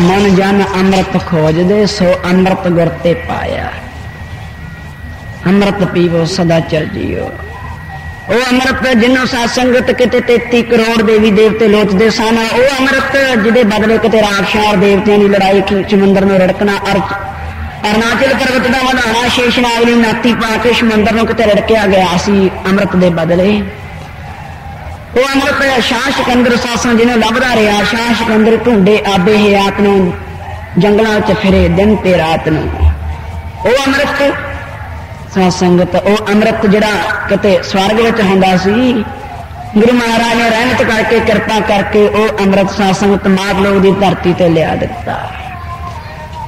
मन जन अमृत खोज दे, सो अमृत गुर ते पाया। अमृत पीवो सदा चर जियो। ओ अमृत जिन्हों साध संगत किते 33 करोड़ देवी देवते लोचते सन। ओ अमृत जिदे बदले किते राक्षस देवतियां की लड़ाई की समुंदर में रड़कना, अरुणाचल पर्वत का वधाना, शेषनाग की नाती पा के समुंदर में किते रड़किया गया सी अमृत के बदले। वो अमृत शाह सिकंदर सासा जिन्हों लभदा रहा। शाह सिकंदर ढूंढे आबे हयात नूं, जंगलों च फिरे दिन ते रात नूं। वो अमृत साध संगत, वो अमृत जिहड़ा किते स्वर्ग विच हुंदा सी, गुरु महाराज ने रहमत करके कृपा करके वो अमृत साध संगत मात लोग की धरती ते लिया दिता।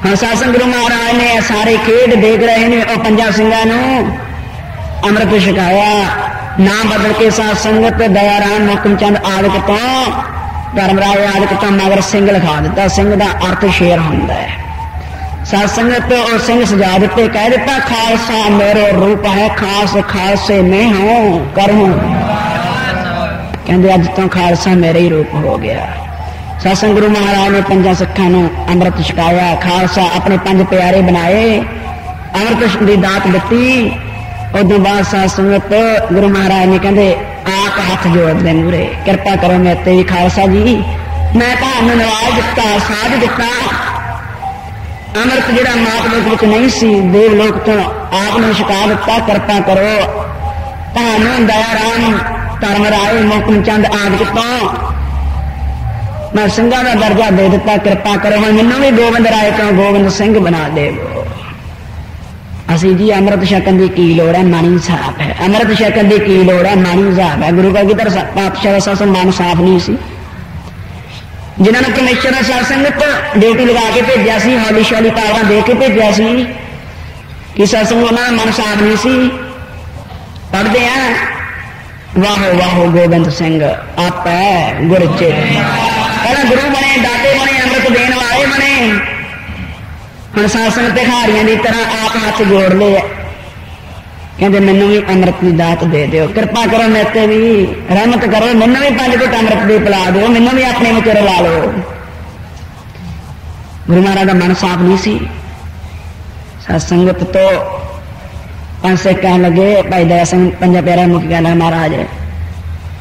हाँ सासंग गुरु महाराज ने सारे खेड देख रहे हैं। और 5 सिंगां नूं अमृत छकाया। नाम बदल के साध संगत दयाराम हुकमचंद आदि तो धर्मराज आदि तो मगर सिंह लिखा दिता। सिंह का अर्थ शेर होंदा है। साध संगत और सिंह सजा दिते, कह दिता खालसा मेरे रूप है, खास खालसे में हूं करूं। कहते अज तो खालसा मेरे ही रूप हो गया। सत्संग गुरु महाराज ने 5 सिखां नूं अमृत छकाया, खालसा अपने 5 प्यारे बनाए, अमृत की दात दिती। उदों बाद साध संगत गुरु महाराज ने कहते आप हाथ जोड़ते मूरे, कृपा करो मेरे ते भी खालसा जी, मैं तुहानूं नवाज दिता, साध दिता। अमृत जिहड़ा मातलोक विच नहीं सी, देवलोक तो आपने छका दिता, कृपा करो। तुहानूं दया राम धर्म राय मोहकम चंद आदि तो मैं ਸਿੰਘਾਂ ਦਾ दर्जा दे दिता, कृपा करो। हुण मैनूं भी गोबिंद राय तो गोबिंद सिंह बना देवो। असी जी अमृत छकन की की लोड़ है, मन ही साफ है। अमृत छकन की की लोड़ है, मन ही साफ है। गुरु का किधर पातशाह का मन साफ नहीं सी। जिन्होंने कमिश्नर ने साध संगत ड्यूटी लगा के भेजा सी, हौली शौली पावड़ा दे के भेजा सी कि सत्संग उन्होंने मन साफ नहीं सी। पढ़ते हैं वाहो वाहो गोबिंद सिंह आप है गुर चेत, पहला गुरु बने, दाते बने, अमृत देने वाले बने। हम साध संगत खारियां की तरह आप हाथ जोड़ ले, कहते मैनू भी अमृत की दात दे दो, कृपा करो मेरे ते भी रहमत करो, मैनू भी 5 घुट अमृत दे पिला दो, मैनू भी अपने में ला लो। गुरु महाराज का मन साफ नहीं सी। सत्संगत तो 5 सिख कह लगे, भाई दया सिंह 5 प्यारा मुख कहना महाराज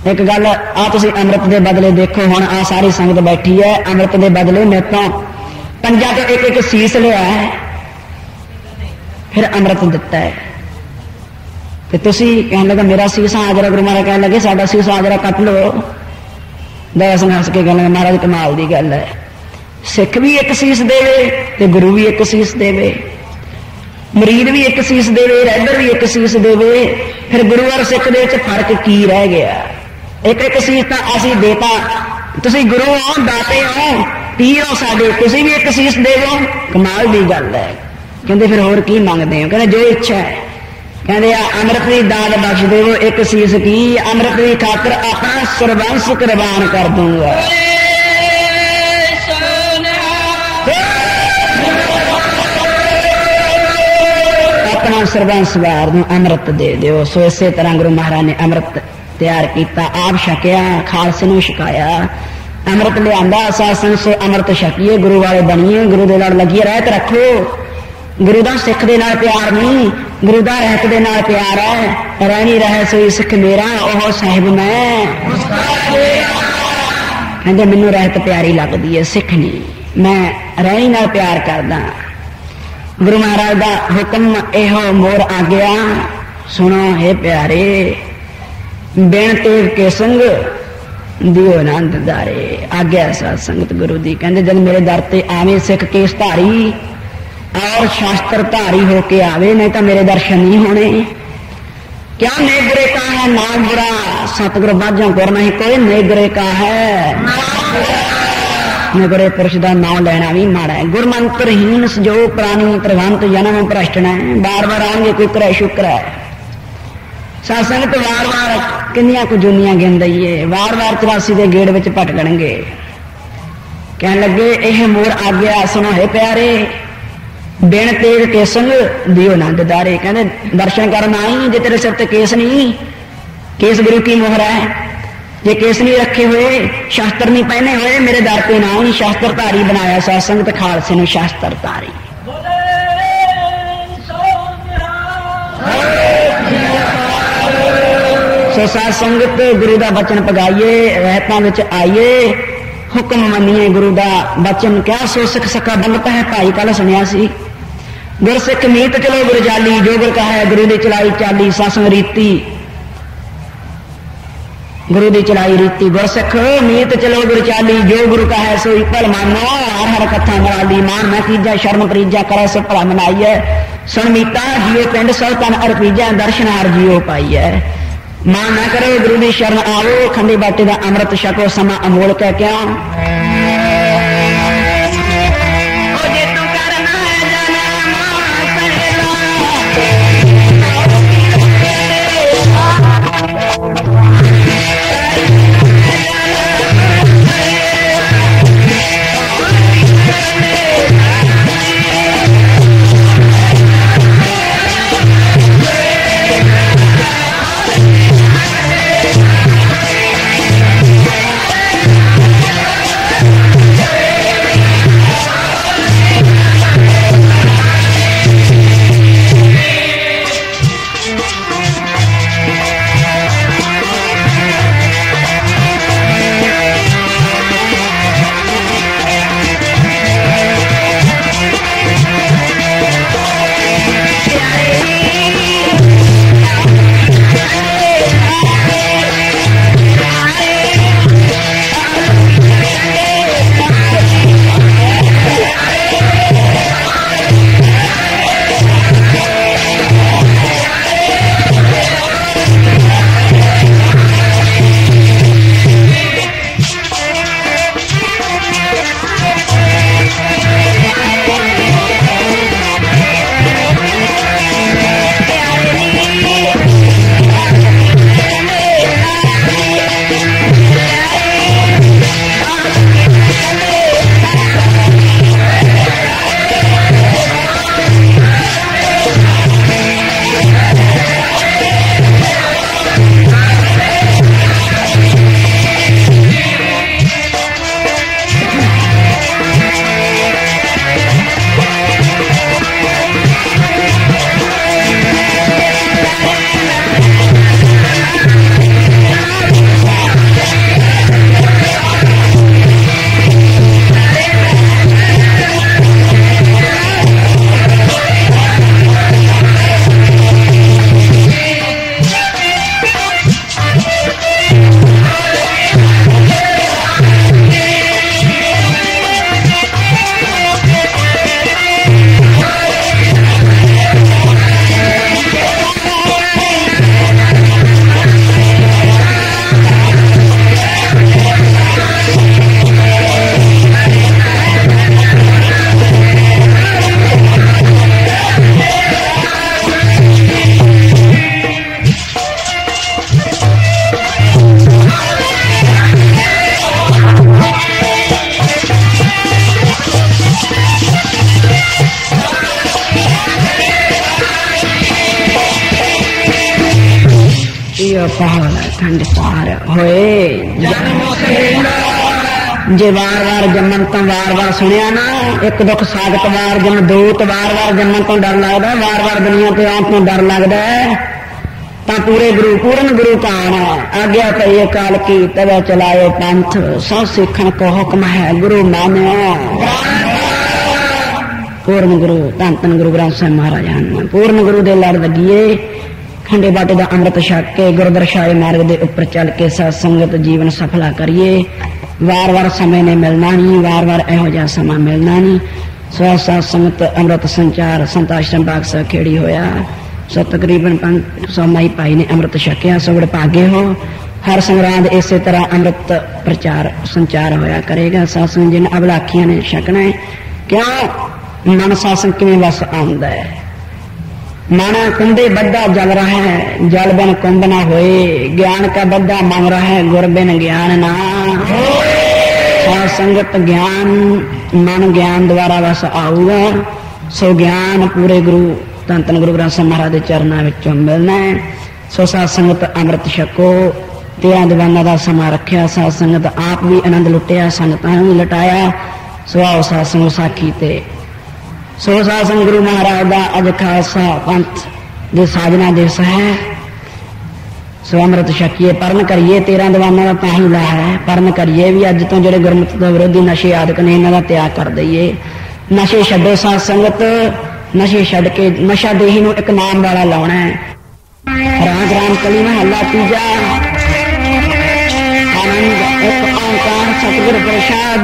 एक गल आ तुसी अमृत के बदले देखो, हुण आ सारी संगत बैठी है, अमृत के बदले मेरे तो 5 तो एक सीस लिया है, फिर अमृत दिता है। तो तुसी कहने लगा मेरा सीसा आजरा, गुरु महाराज कहने लगे साडा सीसा आजरा कट लो। दया सिंह हस के कहने महाराज कमाल की गल है, सिख भी एक सीस देवे ते गुरु भी एक सीस देवे, मरीद भी एक सीस देवे, रैदर भी एक सीस देवे, फिर गुरु और सिख दे विच फर्क की रह गया। एक सीस तो असी देता, तुसी गुरु हो, दाते हो, पीर हो साडे, तुसी भी एक सीस देवो, कमाल की गल है। कहते फिर होर की मंगते हो? कहते जो इच्छा है। कहते अमृत की दात बख्श देवो, एक सीस की अमृत की खातर अपना सर्वंस कुर्बान कर दूंगा। अपना सर्वंस वार दूं, अमृत दे दो। सो इसे तरह गुरु महाराज ने अमृत तैयार किया, आप छकिया, खालसे नूं छकाया, अमृत लिया। सासन से अमृत छकीए, गुरु वाले बनीए, गुरु दे नाल लगी रहत रखो। गुरु दा सिख दे नाल प्यार नहीं, गुरु दा रहत दे नाल प्यार है। रहनी रहे सोई सिख मेरा, ओह साहिब मैं। कहते मैनू रहत प्यारी लगदी है, सिख नहीं, मैं रहनी नाल प्यार करदा। गुरु महाराज का हुक्म एहो मोर आ गया, सुनो हे प्यारे, बिन तेव के संग दियो आनंद दारे। आज्ञा साध संगत गुरु दी। कहते जब मेरे दर ते आवे सिख केस धारी और शास्त्र धारी होके आवे, नहीं तो मेरे दर्शन नहीं होने। क्या नेगरे का है नाम बुरा, सतगुरु बाजों गुर नहीं कोई नेगरे का है। नेगरे पुरुष का नाम लेना भी माड़ा है। गुरमंत्रहीन सजो प्राणी प्रगंत जन्म भ्रष्टना है। बार बार आएंगे कोई करे शुक्र है। सत्संग तो वार वार किन्नियां कुछ जुनियां गिन दईए, वार वार 84 के गेड़ में भटकणगे। कह लगे यह मोर आ गया, सुनो है प्यारे, बिन तेज के संग दियो आनंद दारे। कहते दर्शन करना आई, जे तेरे सिर ते केस नहीं, केस गुरु की मोहर है, जे केस नहीं रखे हुए, शास्त्र नहीं पहने हुए, मेरे दर पे ना ही। शास्त्र धारी बनाया सत्संग ते खालसे ने शास्त्र धारी। सो साध संगत गुरु का बचन पगाइए, रहतां विच आइए, हुक्म मनिए गुरु का बचन। क्या सो सिख सका बनता है, भाई कल सुनिया सी। गुर सिख मीत चलो गुरु जाली, जो गुर कहा है गुरु दी चलाई चाली। सत्संग रीति गुरु दी चलाई रीति, गुर सिख मीत चलो गुरु चाली, जो गुरु कहा है सोई भल मानो। हर हर कथा नाली, मान मैं कीजा शर्म प्रीजा, करे सो भला मनाइए। सुन मीता जियो पिंड सब तन अरपीजा, दर्शन हर जियो पाई है। मान ना करो गुरु की शरण आओ, खंडी बाटे का अमृत छको, समा अमोल कह क्या। पहाड़ खंड पार होए जे वार वार जमन तो वार वार सुनिया ना एक दुख सागत वार जम दूत वार वार जमन तो डर लगता वार वार दुनिया पे आउण तो डर लगता है ता पूरे गुरु पूर्ण गुरु कान आज्ञा करिए काल की तब चलाए पंथ सौ सीखन को हुक्म है गुरु मान्यो पूर्ण गुरु धन धन गुरु ग्रंथ साहिब महाराज ਹਨ पूर्ण गुरु दे लड़ लगिए खंडे बाटे का अमृत छक के गुरु दर्शाए मार्ग के उपर चल के सत संगत जीवन सफला करिए वार वार समय ने मिलना नहीं वार वार एहो जिहा समा मिलना नहीं सो सत संगत अमृत संचार संत आश्रम बाग सा खेड़ी होया सो तकरीबन 500 माई भाई ने अमृत छकिया सो भागे हो हर संग्रांद इस तरह अमृत प्रचार संचार होया करेगा सत्संग जिन अबलाखियां ने छकना है क्या मन सत्संग किवें वस आउंदा है मन कुंडे बद्दा जल रहा है जल बिन कुंभ ना होए ज्ञान का बद्दा मांग रहा है गुर बिन ज्ञान ना संगत ज्ञान मन ज्ञान द्वारा वस आऊगा सो ज्ञान पूरे गुरु धन धन गुरु ग्रंथ साहिब महाराज के चरणों विचों मिलना है सो सत संगत अमृत छको 13 दीवाना का समा रखिया सत संगत आप भी आनंद लुटिया संगतां भी लुटाया सो आओ सत्संग साखी ते सो सत्संग गुरु महाराज का अज खालसा पंथ दे साजना दिवस है सो अमृत छकीए परन करिए 13 दीवाना का तां ही ला है परन करिए भी अज तो जो गुरमत के विरोधी नशे आदक ने इन्हां दा त्याग कर दईए नशे छड्डो सत संगत नशे छड्ड के नशा देही नूं एक नाम वाला लाउणा है राग राम कली महला तीजा आनंद एक ओंकार सतगुर प्रसाद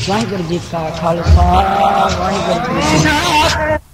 वाहिगुरू जी का खालसा वाहिगुरू जी की फतेह।